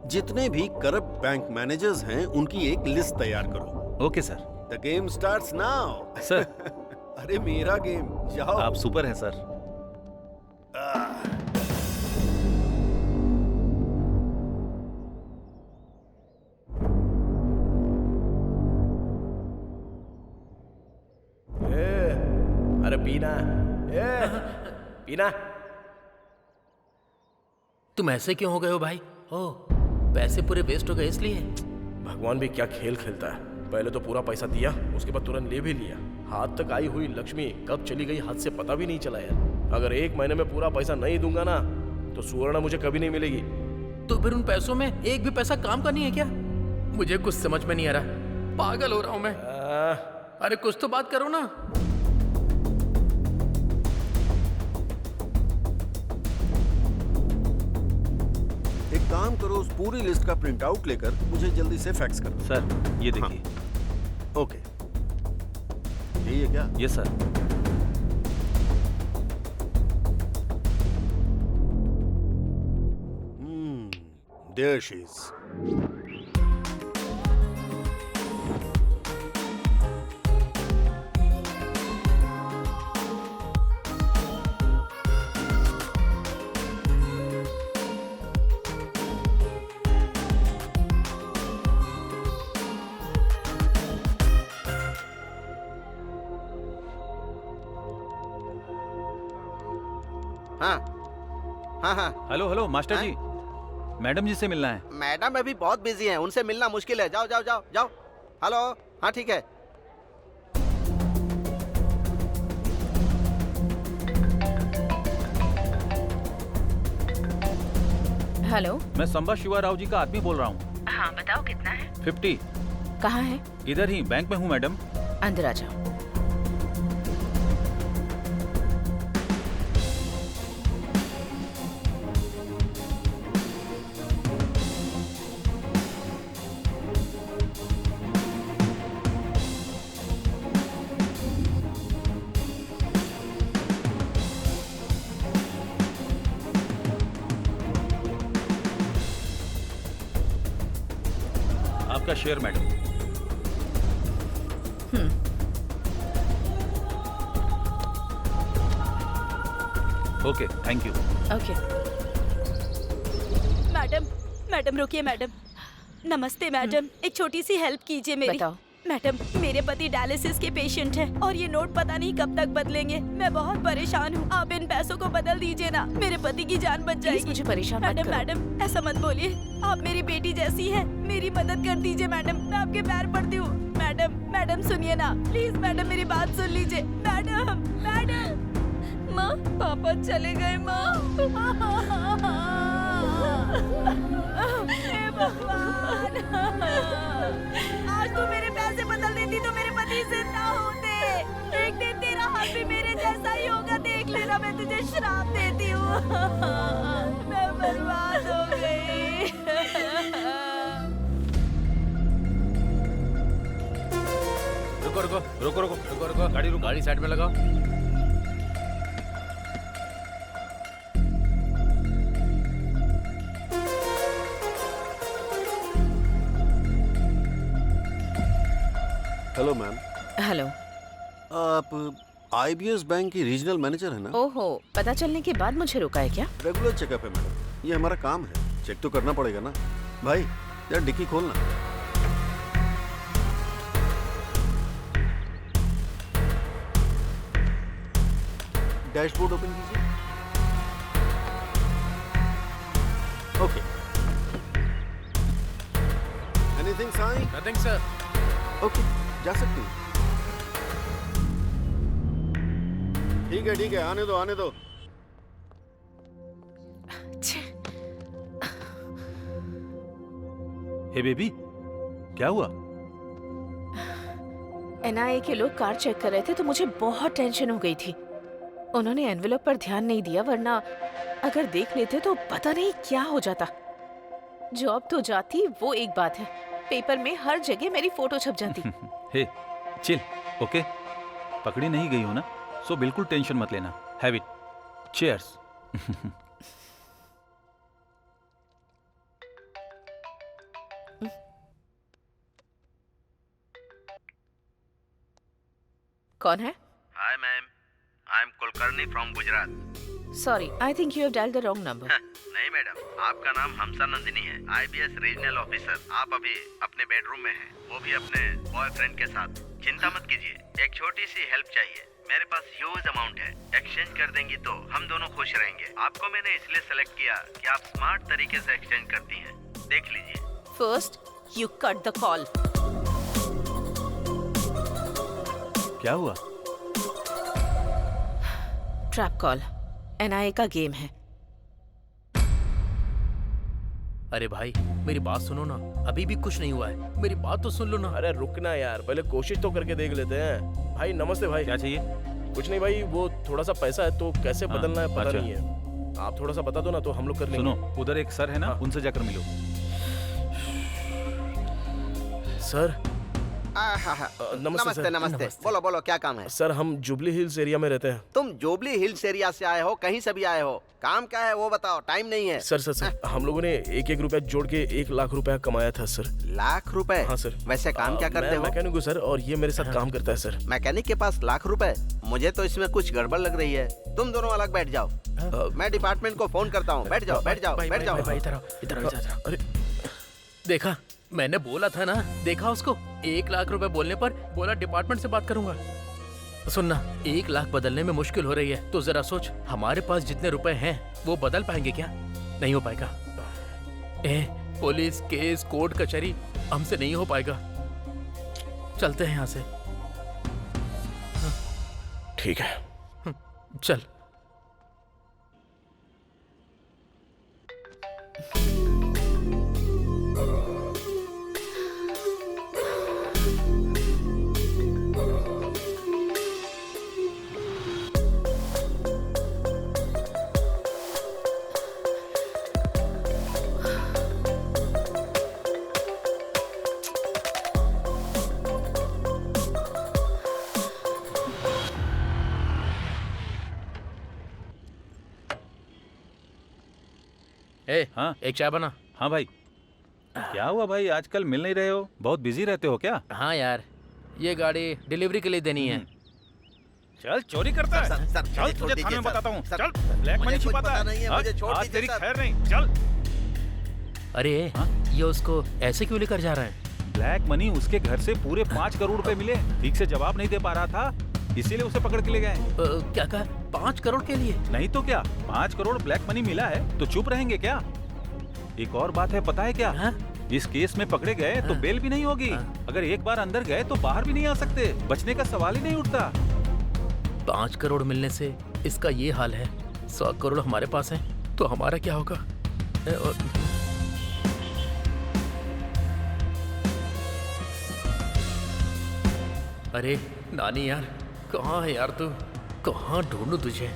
जितने भी करप्ट बैंक मैनेजर्स हैं, उनकी एक लिस्ट तैयार करो। Okay sir. The game starts now. Sir. अरे मेरा गेम, जाओ। आप सुपर हैं सर। अरे पीना, पीना। तुम ऐसे क्यों हो गए हो भाई? ओह, पैसे पूरे वेस्ट हो गए इसलिए? भगवान भी क्या खेल खेलता है। पहले तो पूरा पैसा दिया, उसके बाद तुरंत ले भी लिया। हाथ तक आई हुई लक्ष्मी कब चली गई हाथ से पता भी नहीं चला यार। अगर 1 महीने में पूरा पैसा नहीं दूंगा ना, तो सुवर्णा मुझे कभी नहीं मिलेगी। तो फिर उन पैसों में एक भी पैसा काम का नहीं है क्या? मुझे कुछ समझ में नहीं आ रहा, पागल हो रहा हूं मैं। अरे कुछ तो बात करो ना। एक काम करो, उस पूरी लिस्ट का प्रिंट आउट लेकर मुझे जल्दी से फैक्स करो। सर, ये देखिए। हाँ। ओके, यही है क्या? Yes sir. There she is. हाँ। हेलो हेलो मास्टर जी, मैडम जी से मिलना है। मैडम अभी बहुत बिजी हैं, उनसे मिलना मुश्किल है। जाओ जाओ जाओ जाओ। हेलो, हाँ ठीक है। हेलो, मैं संबा शिवा राव जी का आदमी बोल रहा हूँ। हाँ बताओ कितना है? 50। कहाँ है? इधर ही बैंक में हूँ मैडम। अंदर आ जाओ। आपका share madam. Okay, thank you. Okay. Madam रुकिए मैडम। नमस्ते मैडम, एक छोटी सी हेल्प कीजिए मेरी। बताओ। मैडम, मेरे पति डायलिसिस के पेशेंट हैं और ये नोट पता नहीं कब तक बदलेंगे। मैं बहुत परेशान हूँ, आप इन पैसों को बदल दीजिए ना, मेरे पति की जान बच जाएगी। मुझे परेशान मत करो। मैडम ऐसा मत बोलिए, आप मेरी बेटी जैसी है, मेरी मदद कर दीजिए मैडम, मैं आपके पैर पड़ती हूँ। मैडम सुनिए ना प्लीज, मैडम मेरी बात सुन लीजिए। मैडम। माँ, पापा चले गए माँ। हे भगवान, आज तू मेरे पैसे बदल देती तो मेरे पति जिंदा होते। एक दिन तेरा हाल भी मेरे जैसा ही होगा, देख लेना, मैं तुझे श्राप देती हूँ। मैं बर्बाद हो गई। रुको, गाड़ी साइड में लगाओ। Hello ma'am. हेलो। आप IBS बैंक की रीजनल मैनेजर है ना? ओहो, पता चलने के बाद मुझे रोका है क्या? रेगुलर चेकअप है मैडम, ये हमारा काम है, चेक तो करना पड़ेगा ना। भाई यार डिक्की खोलना। डैशबोर्ड ओपन कीजिए। Okay. Anything sign? Nothing sir. Okay, जा सकते हैं। ठीक है, आने दो। हे बेबी, क्या हुआ? एनआईए के लोग कार चेक कर रहे थे तो मुझे बहुत टेंशन हो गई थी। उन्होंने एनवेलप पर ध्यान नहीं दिया, वरना अगर देख लेते तो पता नहीं क्या हो जाता। जॉब तो जाती, वो एक बात है, पेपर में हर जगह मेरी फोटो छप जाती। हे चिल, ओके? पकड़ी नहीं गई हो ना, सो बिल्कुल टेंशन मत लेना। Have it. चीयर्स। कौन है? Hi ma'am, I am Kulkarni from Gujarat. Sorry, I think you have dialled the wrong number. नहीं मैडम, आपका नाम हमसा नंदिनी है, आईबीएस रीजनल ऑफिसर। आप अभी अपने बेडरूम में हैं, वो भी अपने बॉयफ्रेंड के साथ। चिंता मत कीजिए, एक छोटी सी हेल्प चाहिए। मेरे पास ह्यूज अमाउंट है, एक्सचेंज कर देंगी तो हम दोनों खुश रहेंगे। आपको मैंने इसलिए सेलेक्ट किया कि आप स्मार्ट तरीके से एक्सचेंज करती हैं। देख लीजिए। First you cut the call. क्या हुआ? ट्रैप कॉल, एनआईए का गेम है। अरे भाई मेरी बात सुनो ना, अभी भी कुछ नहीं हुआ है, मेरी बात तो सुन लो ना। अरे रुकना यार, पहले कोशिश तो करके देख लेते हैं। भाई नमस्ते भाई। क्या चाहिए? कुछ नहीं भाई, वो थोड़ा सा पैसा है तो कैसे बदलना है पता अच्छा। नहीं है। आप थोड़ा सा बता दो ना तो हम लोग कर लेंगे। सुनो, उधर एक सर है ना, उनसे जाकर मिलो। सर नमस्ते नमस्ते। बोलो बोलो, क्या काम है? सर हम जुबली हिल्स एरिया में रहते हैं। तुम जुबली हिल्स एरिया से आए हो, कहीं से भी आए हो, काम क्या है वो बताओ, टाइम नहीं है। सर हम लोगों ने एक एक रुपया जोड़ के 1 लाख रुपया कमाया था सर। लाख रुपए? हाँ सर। वैसे काम क्या करते हो? मैकेनिक हूँ सर, और ये मेरे साथ काम करता है सर। मैकेनिक के पास लाख रुपए? मुझे तो इसमें कुछ गड़बड़ लग रही है। तुम दोनों अलग बैठ जाओ, मैं डिपार्टमेंट को फोन करता हूँ। बैठ जाओ बैठ जाओ बैठ जाओ। अरे देखा, मैंने बोला था ना, देखा उसको। 1 लाख रुपए बोलने पर बोला डिपार्टमेंट से बात करूंगा। सुनना, 1 लाख बदलने में मुश्किल हो रही है तो जरा सोच, हमारे पास जितने रुपए हैं वो बदल पाएंगे क्या? नहीं हो पाएगा। पुलिस केस कोर्ट कचहरी हमसे नहीं हो पाएगा। चलते हैं यहाँ से। ठीक है चल। हाँ एक चाय बना। हाँ भाई। क्या हुआ भाई, आजकल मिल नहीं रहे हो, बहुत बिजी रहते हो क्या? हाँ यार, ये गाड़ी डिलीवरी के लिए देनी है। चल चोरी करता है। चल तुझे थाने में बताता हूँ। चल ब्लैक मनी छुपाता है। आज तेरी खैर नहीं। चल। अरे ये उसको ऐसे क्यों लेकर जा रहा है? ब्लैक मनी उसके घर से पूरे 5 करोड़ रुपए मिले, ठीक से जवाब नहीं दे पा रहा था, इसीलिए उसे पकड़ के ले गए। क्या कहा? 5 करोड़ के लिए? नहीं तो क्या, 5 करोड़ ब्लैक मनी मिला है तो चुप रहेंगे क्या? एक और बात है, पता है क्या? इस केस में पकड़े गए तो बेल भी नहीं होगी। अगर एक बार अंदर गए तो बाहर भी नहीं आ सकते, बचने का सवाल ही नहीं उठता। 5 करोड़ मिलने से इसका ये हाल है, 100 करोड़ हमारे पास है तो हमारा क्या होगा? अरे नानी यार, कहाँ है यार तू? कहाँ ढूंढूं तुझे?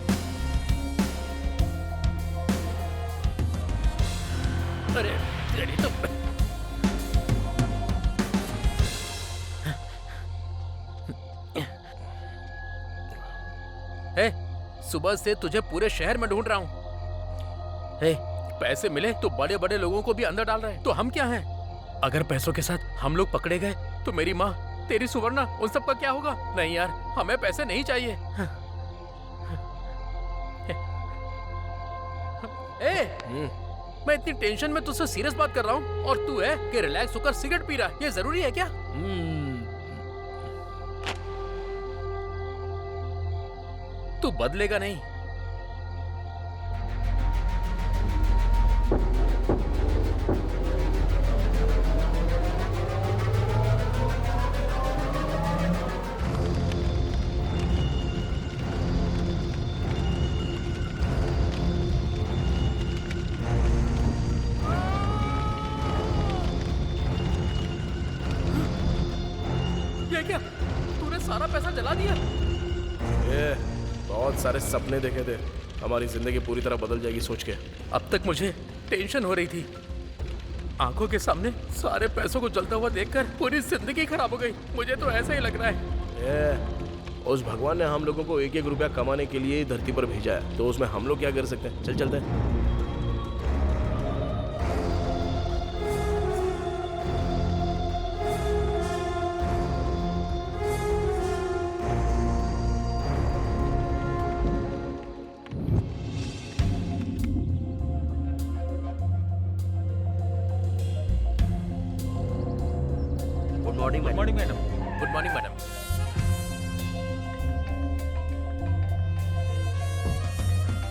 अरे तेरी तो सुबह से तुझे पूरे शहर में ढूंढ रहा हूँ। पैसे मिले तो बड़े बड़े लोगों को भी अंदर डाल रहे हैं, तो हम क्या हैं? अगर पैसों के साथ हम लोग पकड़े गए तो मेरी माँ, तेरी सुवर्णा, उन सब का क्या होगा? नहीं यार, हमें पैसे नहीं चाहिए। मैं इतनी टेंशन में तुझसे सीरियस बात कर रहा हूँ और तू है कि रिलैक्स होकर सिगरेट पी रहा है। ये जरूरी है क्या? तू बदलेगा नहीं। सारे सपने देखे थे, हमारी जिंदगी पूरी तरह बदल जाएगी सोच के। अब तक मुझे टेंशन हो रही थी, आंखों के सामने सारे पैसों को जलता हुआ देखकर पूरी जिंदगी खराब हो गई। मुझे तो ऐसा ही लग रहा है। उस भगवान ने हम लोगों को एक एक रुपया कमाने के लिए धरती पर भेजा है, तो उसमें हम लोग क्या कर सकते हैं? चल चलते हैं। Good morning madam. Good morning madam.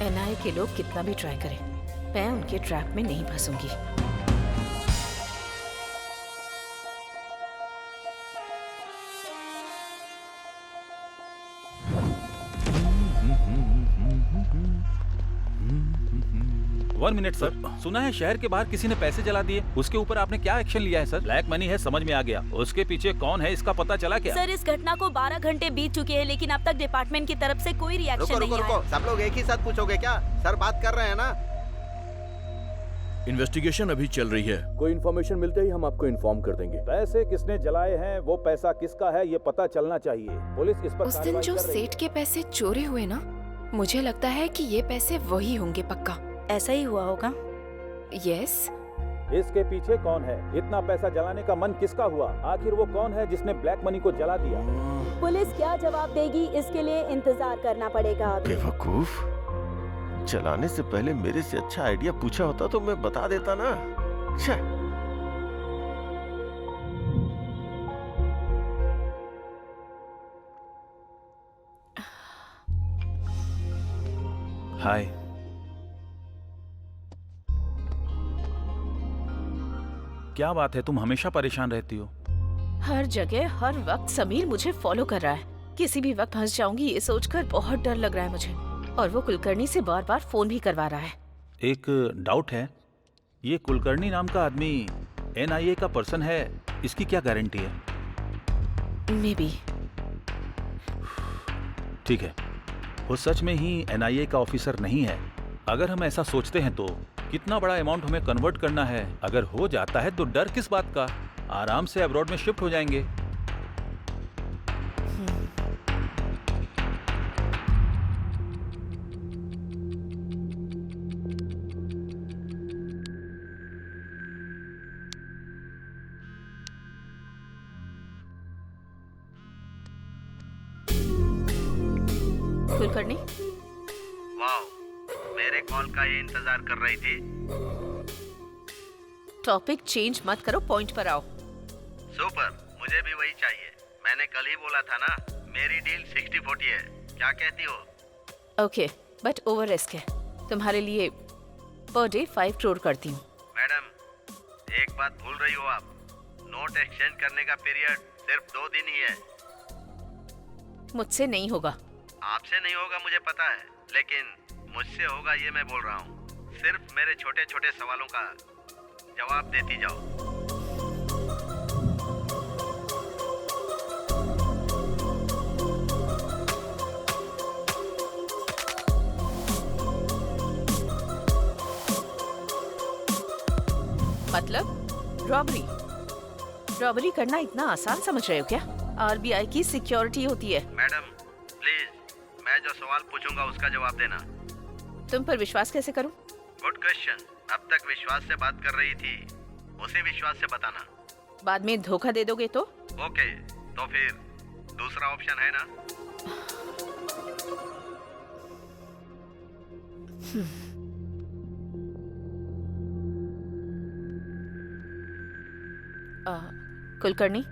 NIA के लोग कितना भी ट्राई करें, मैं उनके ट्रैप में नहीं फंसूंगी। वन मिनट सर, सुना है शहर के बाहर किसी ने पैसे जला दिए, उसके ऊपर आपने क्या एक्शन लिया है सर? ब्लैक मनी है, समझ में आ गया, उसके पीछे कौन है इसका पता चला क्या? सर, इस घटना को 12 घंटे बीत चुके हैं, लेकिन अब तक डिपार्टमेंट की तरफ से कोई रिएक्शन नहीं आया। रुको, सब लोग एक ही साथ पूछोगे क्या? सर बात कर रहे हैं ना। इन्वेस्टिगेशन अभी चल रही है, कोई इन्फॉर्मेशन मिलते ही हम आपको इन्फॉर्म कर देंगे। पैसे किसने जलाए हैं, वो पैसा किसका है, ये पता चलना चाहिए। पुलिस इस पर उस दिन जो सेठ के पैसे चोरी हुए ना, मुझे लगता है कि ये पैसे वही होंगे पक्का। ऐसा ही हुआ होगा। यस। इसके पीछे कौन है? इतना पैसा जलाने का मन किसका हुआ? आखिर वो कौन है जिसने ब्लैक मनी को जला दिया? पुलिस क्या जवाब देगी, इसके लिए इंतजार करना पड़ेगा। बेवकूफ, जलाने से पहले मेरे से अच्छा आइडिया पूछा होता तो मैं बता देता ना। हाय। क्या बात है, तुम हमेशा परेशान रहती हो? हर जगह हर वक्त समीर मुझे फॉलो कर रहा है। किसी भी वक्त फंस जाऊंगी ये सोचकर बहुत डर लग रहा है मुझे। और वो कुलकर्णी से बार बार फोन भी करवा रहा है। एक डाउट है, ये कुलकर्णी नाम का आदमी एनआईए का पर्सन है, इसकी क्या गारंटी है? May be. ठीक है, वो सच में ही एनआईए का ऑफिसर नहीं है। अगर हम ऐसा सोचते हैं तो कितना बड़ा अमाउंट हमें कन्वर्ट करना है। अगर हो जाता है तो डर किस बात का, आराम से अब्रॉड में शिफ्ट हो जाएंगे। कुलकर्णी, वाओ, मेरे कॉल का ये इंतजार कर रही थी। टॉपिक चेंज मत करो, पॉइंट पर आओ। सुपर, मुझे भी वही चाहिए। मैंने कल ही बोला था ना, मेरी डील 60-40 है। क्या कहती हो? ओके, बट ओवर रिस्क है। तुम्हारे लिए पर डे 5 करोड़ करती हूँ। मैडम, एक बात भूल रही हो आप, नोट एक्सचेंज करने का पीरियड सिर्फ 2 दिन ही है। मुझसे नहीं होगा। आपसे नहीं होगा मुझे पता है, लेकिन मुझसे होगा ये मैं बोल रहा हूँ। सिर्फ मेरे छोटे छोटे सवालों का जवाब देती जाओ। मतलब रॉबरी करना इतना आसान समझ रहे हो क्या? आरबीआई की सिक्योरिटी होती है। मैडम प्लीज, मैं जो सवाल पूछूंगा उसका जवाब देना। तुम पर विश्वास कैसे करूं? Good question. अब तक विश्वास से बात कर रही थी, उसे विश्वास से बताना। बाद में धोखा दे दोगे तो? ओके, तो फिर दूसरा ऑप्शन है ना? कुलकर्णी,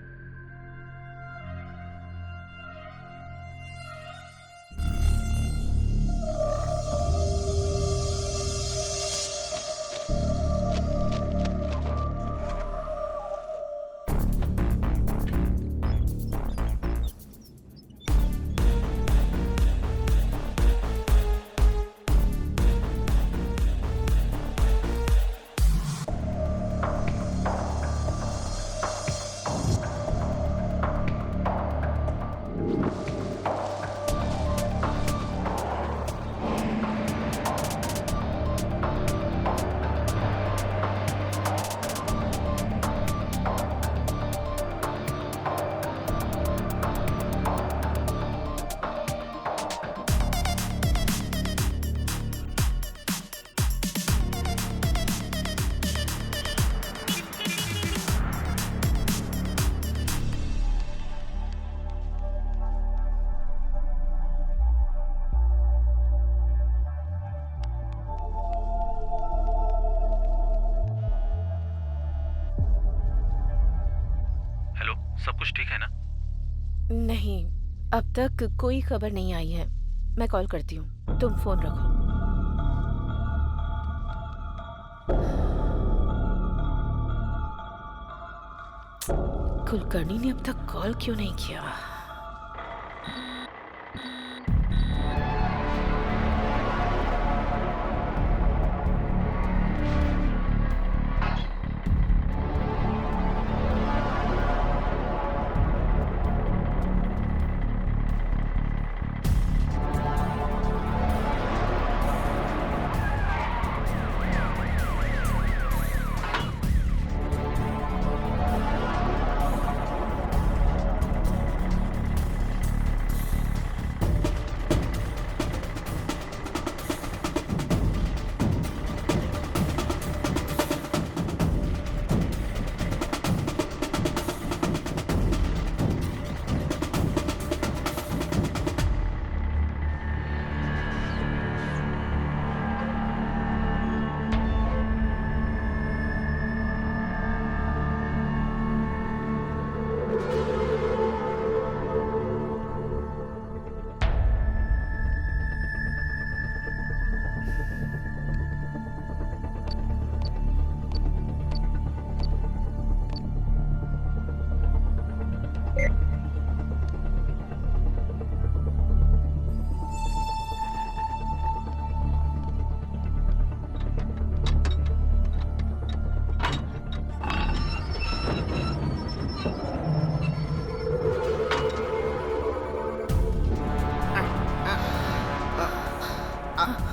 सब कुछ ठीक है ना? नहीं, अब तक कोई खबर नहीं आई है। मैं कॉल करती हूँ, तुम फोन रखो। कुलकर्णी ने अब तक कॉल क्यों नहीं किया?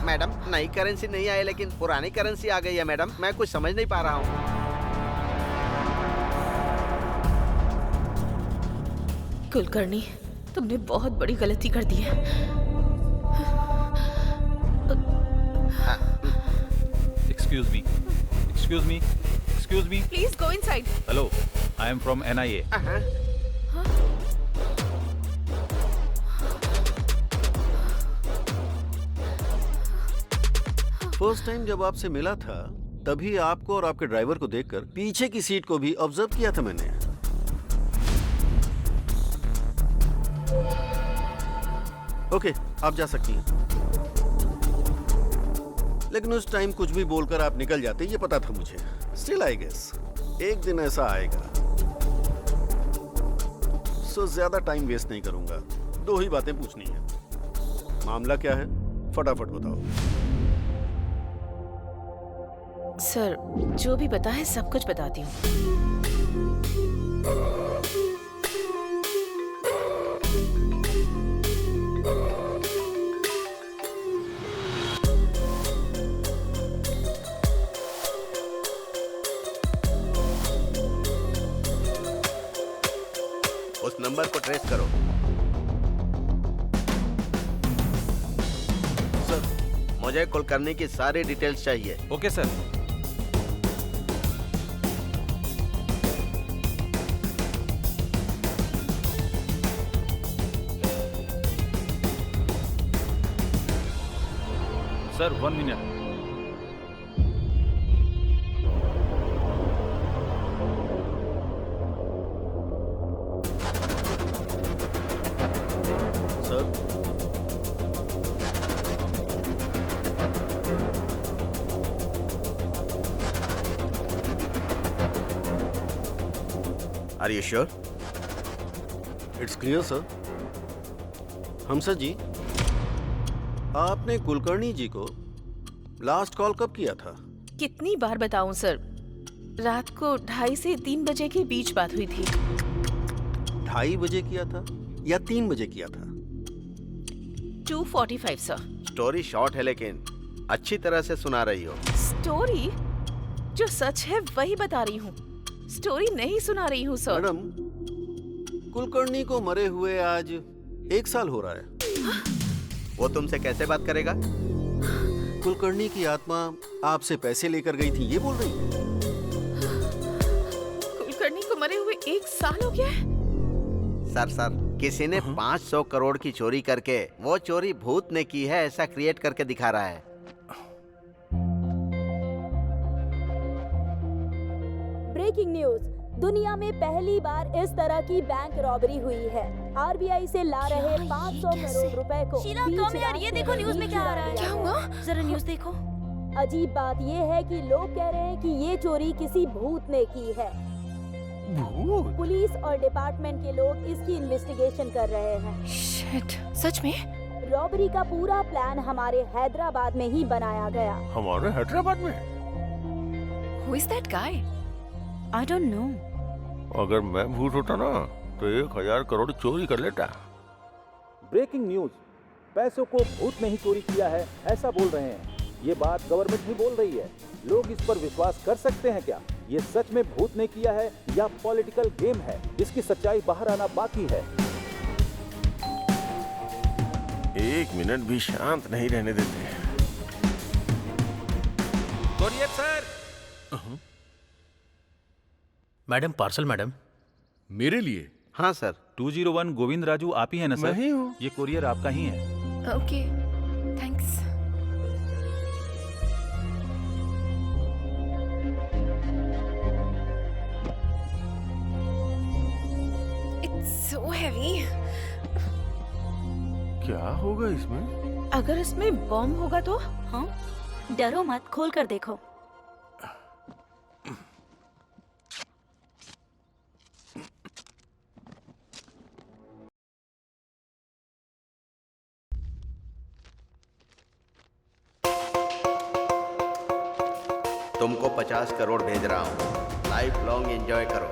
मैडम, नई करेंसी नहीं आई लेकिन पुरानी करेंसी आ गई है मैडम। मैं कुछ समझ नहीं पा रहा हूँ। कुलकर्णी, तुमने बहुत बड़ी गलती कर दी है। Excuse me, excuse me, excuse me. Please go inside. Hello, I am from NIA। First time जब आपसे मिला था तभी आपको और आपके ड्राइवर को देखकर पीछे की सीट को भी ऑब्जर्व किया था मैंने। ओके, आप जा सकती हैं। लेकिन उस टाइम कुछ भी बोलकर आप निकल जाते, ये पता था मुझे। स्टिल आई गेस एक दिन ऐसा आएगा। सो ज्यादा टाइम वेस्ट नहीं करूंगा। 2 ही बातें पूछनी है। मामला क्या है, फटाफट बताओ। सर, जो भी पता है सब कुछ बताती हूँ। उस नंबर को ट्रेस करो। सर, मुझे कुलकर्णी की सारी डिटेल्स चाहिए। Okay sir. Sir 1 minute. Sir, are you sure? It's clear sir. हमसर जी, आपने कुलकर्णी जी को लास्ट कॉल कब किया था? कितनी बार बताऊं सर, रात को 2:30 से 3 बजे के बीच बात हुई थी। 2:30 बजे किया था या 3 बजे किया था? 2:45 सर। स्टोरी शॉर्ट है लेकिन अच्छी तरह से सुना रही हो। स्टोरी? जो सच है वही बता रही हूँ, स्टोरी नहीं सुना रही हूँ सर। मैडम, कुलकर्णी को मरे हुए आज 1 साल हो रहा है। वो तुमसे कैसे बात करेगा? कुलकर्णी की आत्मा आपसे पैसे लेकर गई थी, ये बोल रही है। कुलकर्णी को मरे हुए 1 साल हो गया है? सर, किसी ने 500 करोड़ की चोरी करके वो चोरी भूत ने की है ऐसा क्रिएट करके दिखा रहा है। ब्रेकिंग न्यूज, दुनिया में पहली बार इस तरह की बैंक रॉबरी हुई है। आरबीआई से ला रहे 500 करोड़ रुपए को शीला, बीच कम यार, ये रास्ते देखो में न्यूज़ ही में क्या आ चुरा रहा है। लिया क्या गया। हुआ? जरा न्यूज़ देखो। अजीब बात ये है कि लोग कह रहे हैं कि ये चोरी किसी भूत ने की है। भूत? पुलिस और डिपार्टमेंट के लोग इसकी इन्वेस्टिगेशन कर रहे हैं। शिट, सच में? रॉबरी का पूरा प्लान हमारे हैदराबाद में ही बनाया गया। हमारे हैदराबाद में? Who is that guy? I don't know. अगर मैं भूत होता ना तो 1000 करोड़ चोरी कर लेता। ब्रेकिंग न्यूज, पैसों को भूत ने ही चोरी किया है ऐसा बोल रहे हैं। ये बात गवर्नमेंट ही बोल रही है। लोग इस पर विश्वास कर सकते हैं क्या? ये सच में भूत ने किया है या पॉलिटिकल गेम है? इसकी सच्चाई बाहर आना बाकी है। 1 मिनट भी शांत नहीं रहने देते। Courier sir. Madam, parcel madam. मेरे लिए? हाँ सर। 201 गोविंद राजू आप ही है ना सर? मैं ही हूँ। ये कोरियर आपका ही है। Okay, thanks. It's so heavy. क्या होगा इसमें? अगर इसमें बम होगा तो? हाँ, डरो मत, खोल कर देखो। तुमको 50 करोड़ भेज रहा हूँ, लाइफ लॉन्ग एंजॉय करो।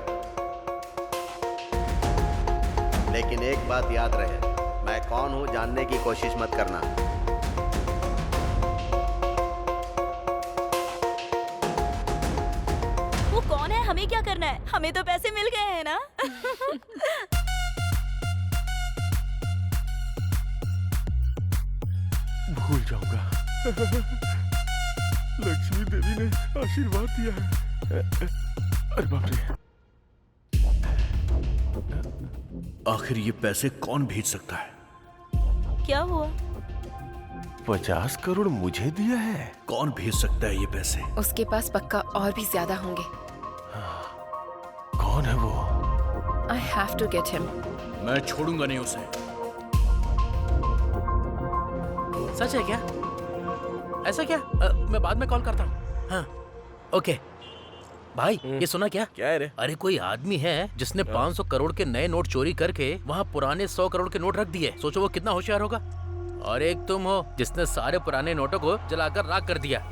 लेकिन एक बात याद रहे, मैं कौन हूँ जानने की कोशिश मत करना। वो कौन है? हमें क्या करना है? हमें तो पैसे मिल गए हैं ना। भूल जाऊंगा। लक्ष्मी देवी ने आशीर्वाद दिया है। अरे बाप रे। आखिर ये पैसे कौन भेज सकता है? क्या हुआ? 50 करोड़ मुझे दिया है? कौन भेज सकता है ये पैसे? उसके पास पक्का और भी ज्यादा होंगे। कौन है वो? I have to get him. मैं छोड़ूंगा नहीं उसे। सच है क्या? ऐसा क्या? मैं बाद में कॉल करता हूँ। हाँ, ओके। भाई, ये सुना क्या? क्या है रे? अरे कोई आदमी है जिसने 500 करोड़ के नए नोट चोरी करके वहाँ पुराने 100 करोड़ के नोट रख दिए। सोचो वो कितना होशियार होगा। और एक तुम हो जिसने सारे पुराने नोटों को जलाकर राख कर दिया।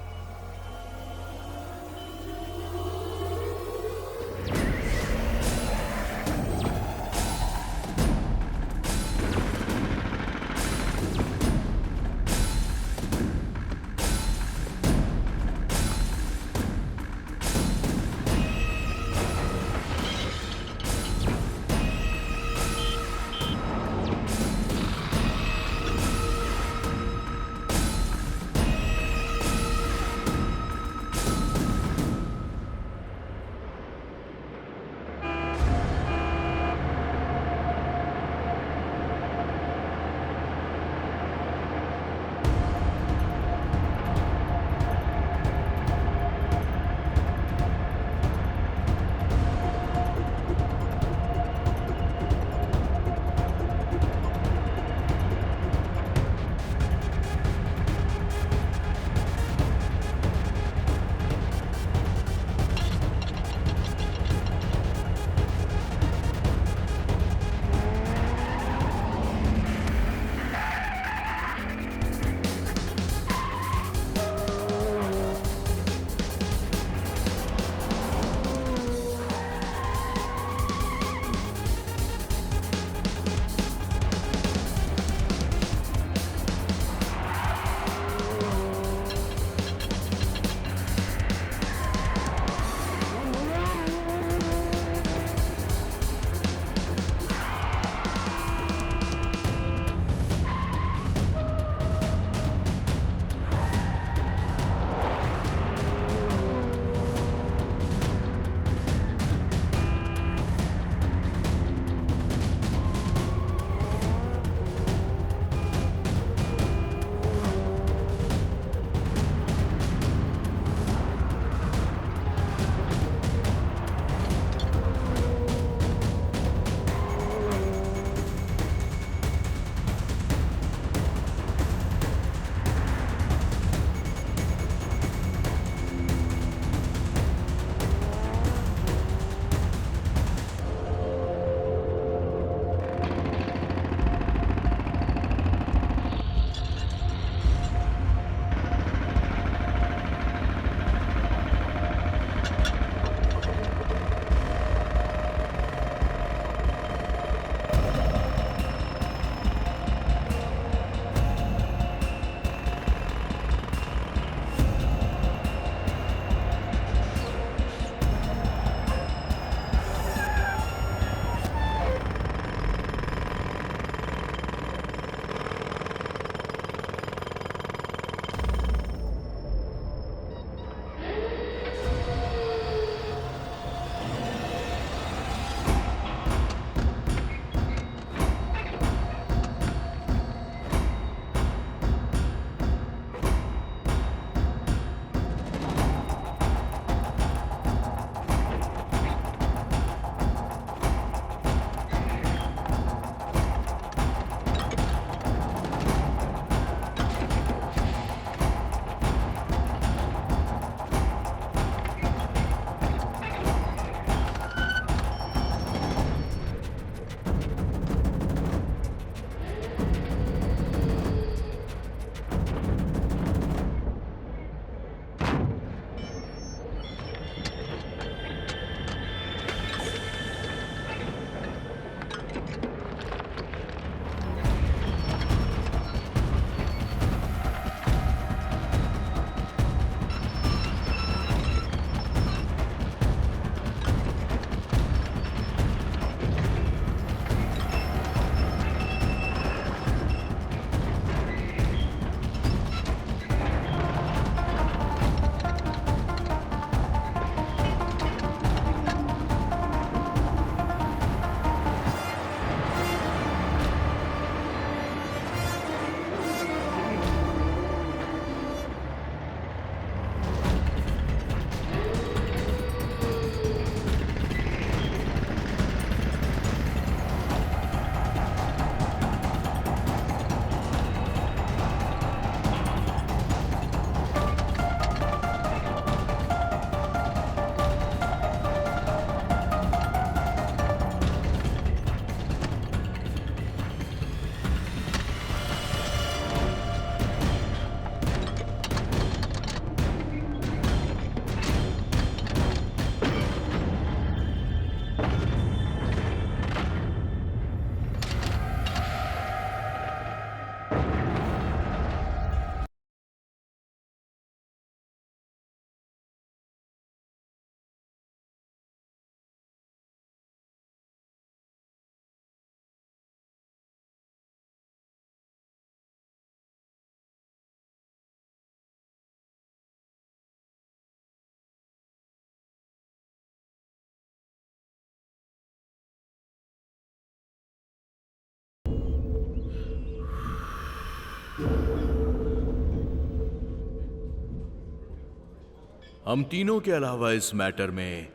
हम तीनों के अलावा इस मैटर में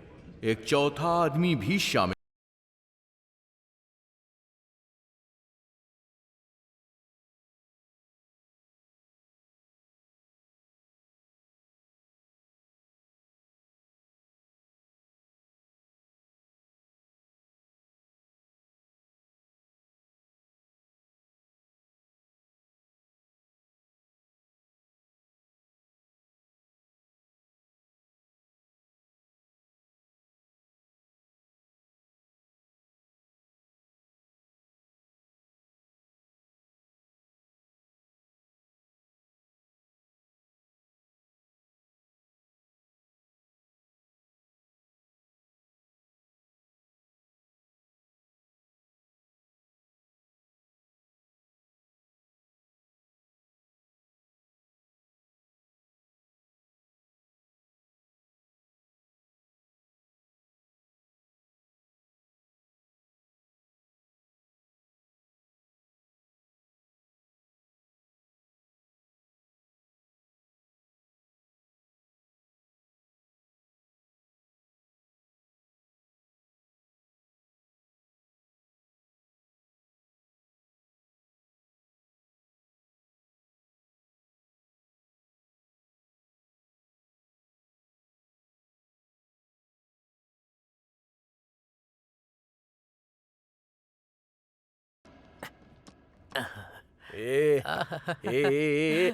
एक चौथा आदमी भी शामिल।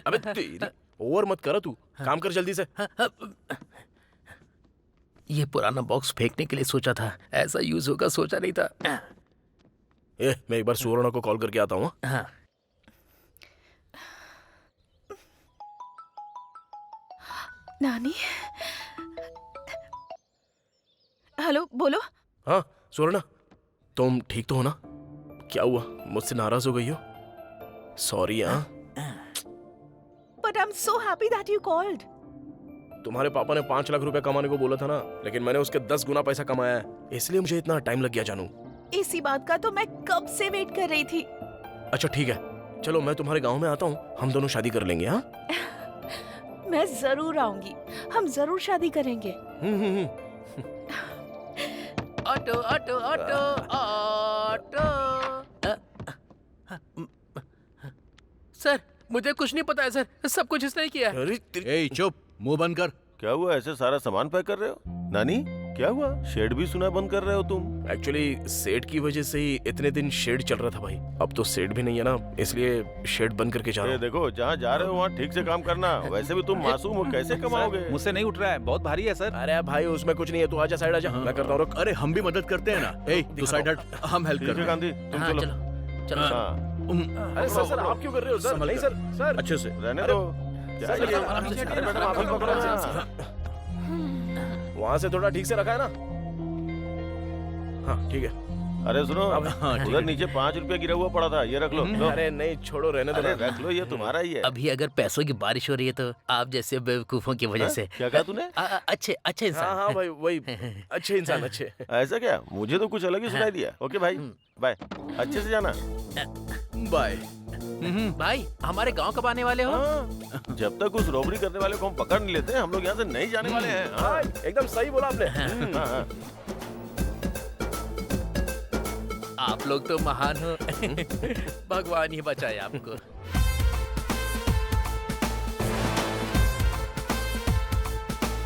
अबे तेरी ओवर मत कर तू, काम कर जल्दी से। ये पुराना बॉक्स फेंकने के लिए सोचा था, ऐसा यूज होगा सोचा नहीं था। मैं एक बार सुवर्णा को कॉल करके आता हूँ। हाँ। नानी, हेलो, बोलो। हाँ सुवर्णा, तुम ठीक तो हो ना? क्या हुआ, मुझसे नाराज हो गई हो? सॉरी। हाँ, but I am so happy that you called. तुम्हारे पापा ने 5 लाख रुपए कमाने को बोला था ना, लेकिन मैंने उसके 10 गुना पैसा कमाया है, इसलिए मुझे इतना टाइम लग गया जानू। इसी बात का तो मैं कब से वेट कर रही थी। अच्छा ठीक है, चलो मैं तुम्हारे गांव में आता हूँ, हम दोनों शादी कर लेंगे। हाँ मैं जरूर आऊंगी, हम जरूर शादी करेंगे। Auto auto auto auto. Sir मुझे कुछ नहीं पता है सर, सब कुछ इसने ही किया है। ए चुप, मुंह बंद कर। क्या हुआ, ऐसे सारा सामान पैक कर रहे हो? नानी क्या हुआ, शेड भी सुना बंद कर रहे हो तुम? एक्चुअली सेड की वजह से ही इतने दिन शेड चल रहा था भाई, अब तो सेड भी नहीं है ना, इसलिए शेड बंद करके जा रहा हूं। देखो जहाँ जा रहे हो वहाँ ठीक से काम करना, वैसे भी तुम मासूम हो, कैसे कमाओगे? मुझसे नहीं उठ रहा है, बहुत भारी है सर। अरे भाई उसमें कुछ नहीं है, तू आजा साइड आजा, मैं करता हूँ। अरे हम भी मदद करते हैं ना। ए तू साइड हट, हम हेल्प करते हैं। गांधी तुम चलो। अरे सर आप क्यों कर रहे हो सर? नहीं सर, सर अच्छे से रहने दो। वहाँ से थोड़ा ठीक से रखा है ना? हाँ ठीक है। अरे सुनो, उधर नीचे 5 रुपया गिरा हुआ पड़ा था, ये रख लो। अरे नहीं छोड़ो, रहने दो। रख लो, ये तुम्हारा ही है। अभी अगर पैसों की बारिश हो रही है तो आप जैसे बेवकूफों की वजह से। क्या कहा तूने? अच्छे इंसान। हाँ भाई वही अच्छे इंसान, अच्छे। ऐसा क्या, मुझे तो कुछ अलग ही सुनाई दिया। ओके भाई बाय, अच्छे से जाना। बाय। भाई हमारे गांव कब आने वाले हो? जब तक उस रॉबरी करने वाले को हम पकड़ नहीं लेते, हम लोग यहाँ से नहीं जाने वाले हैं। हाँ एकदम सही बोला आपने। आप लोग तो महान हो। भगवान ही बचाए आपको।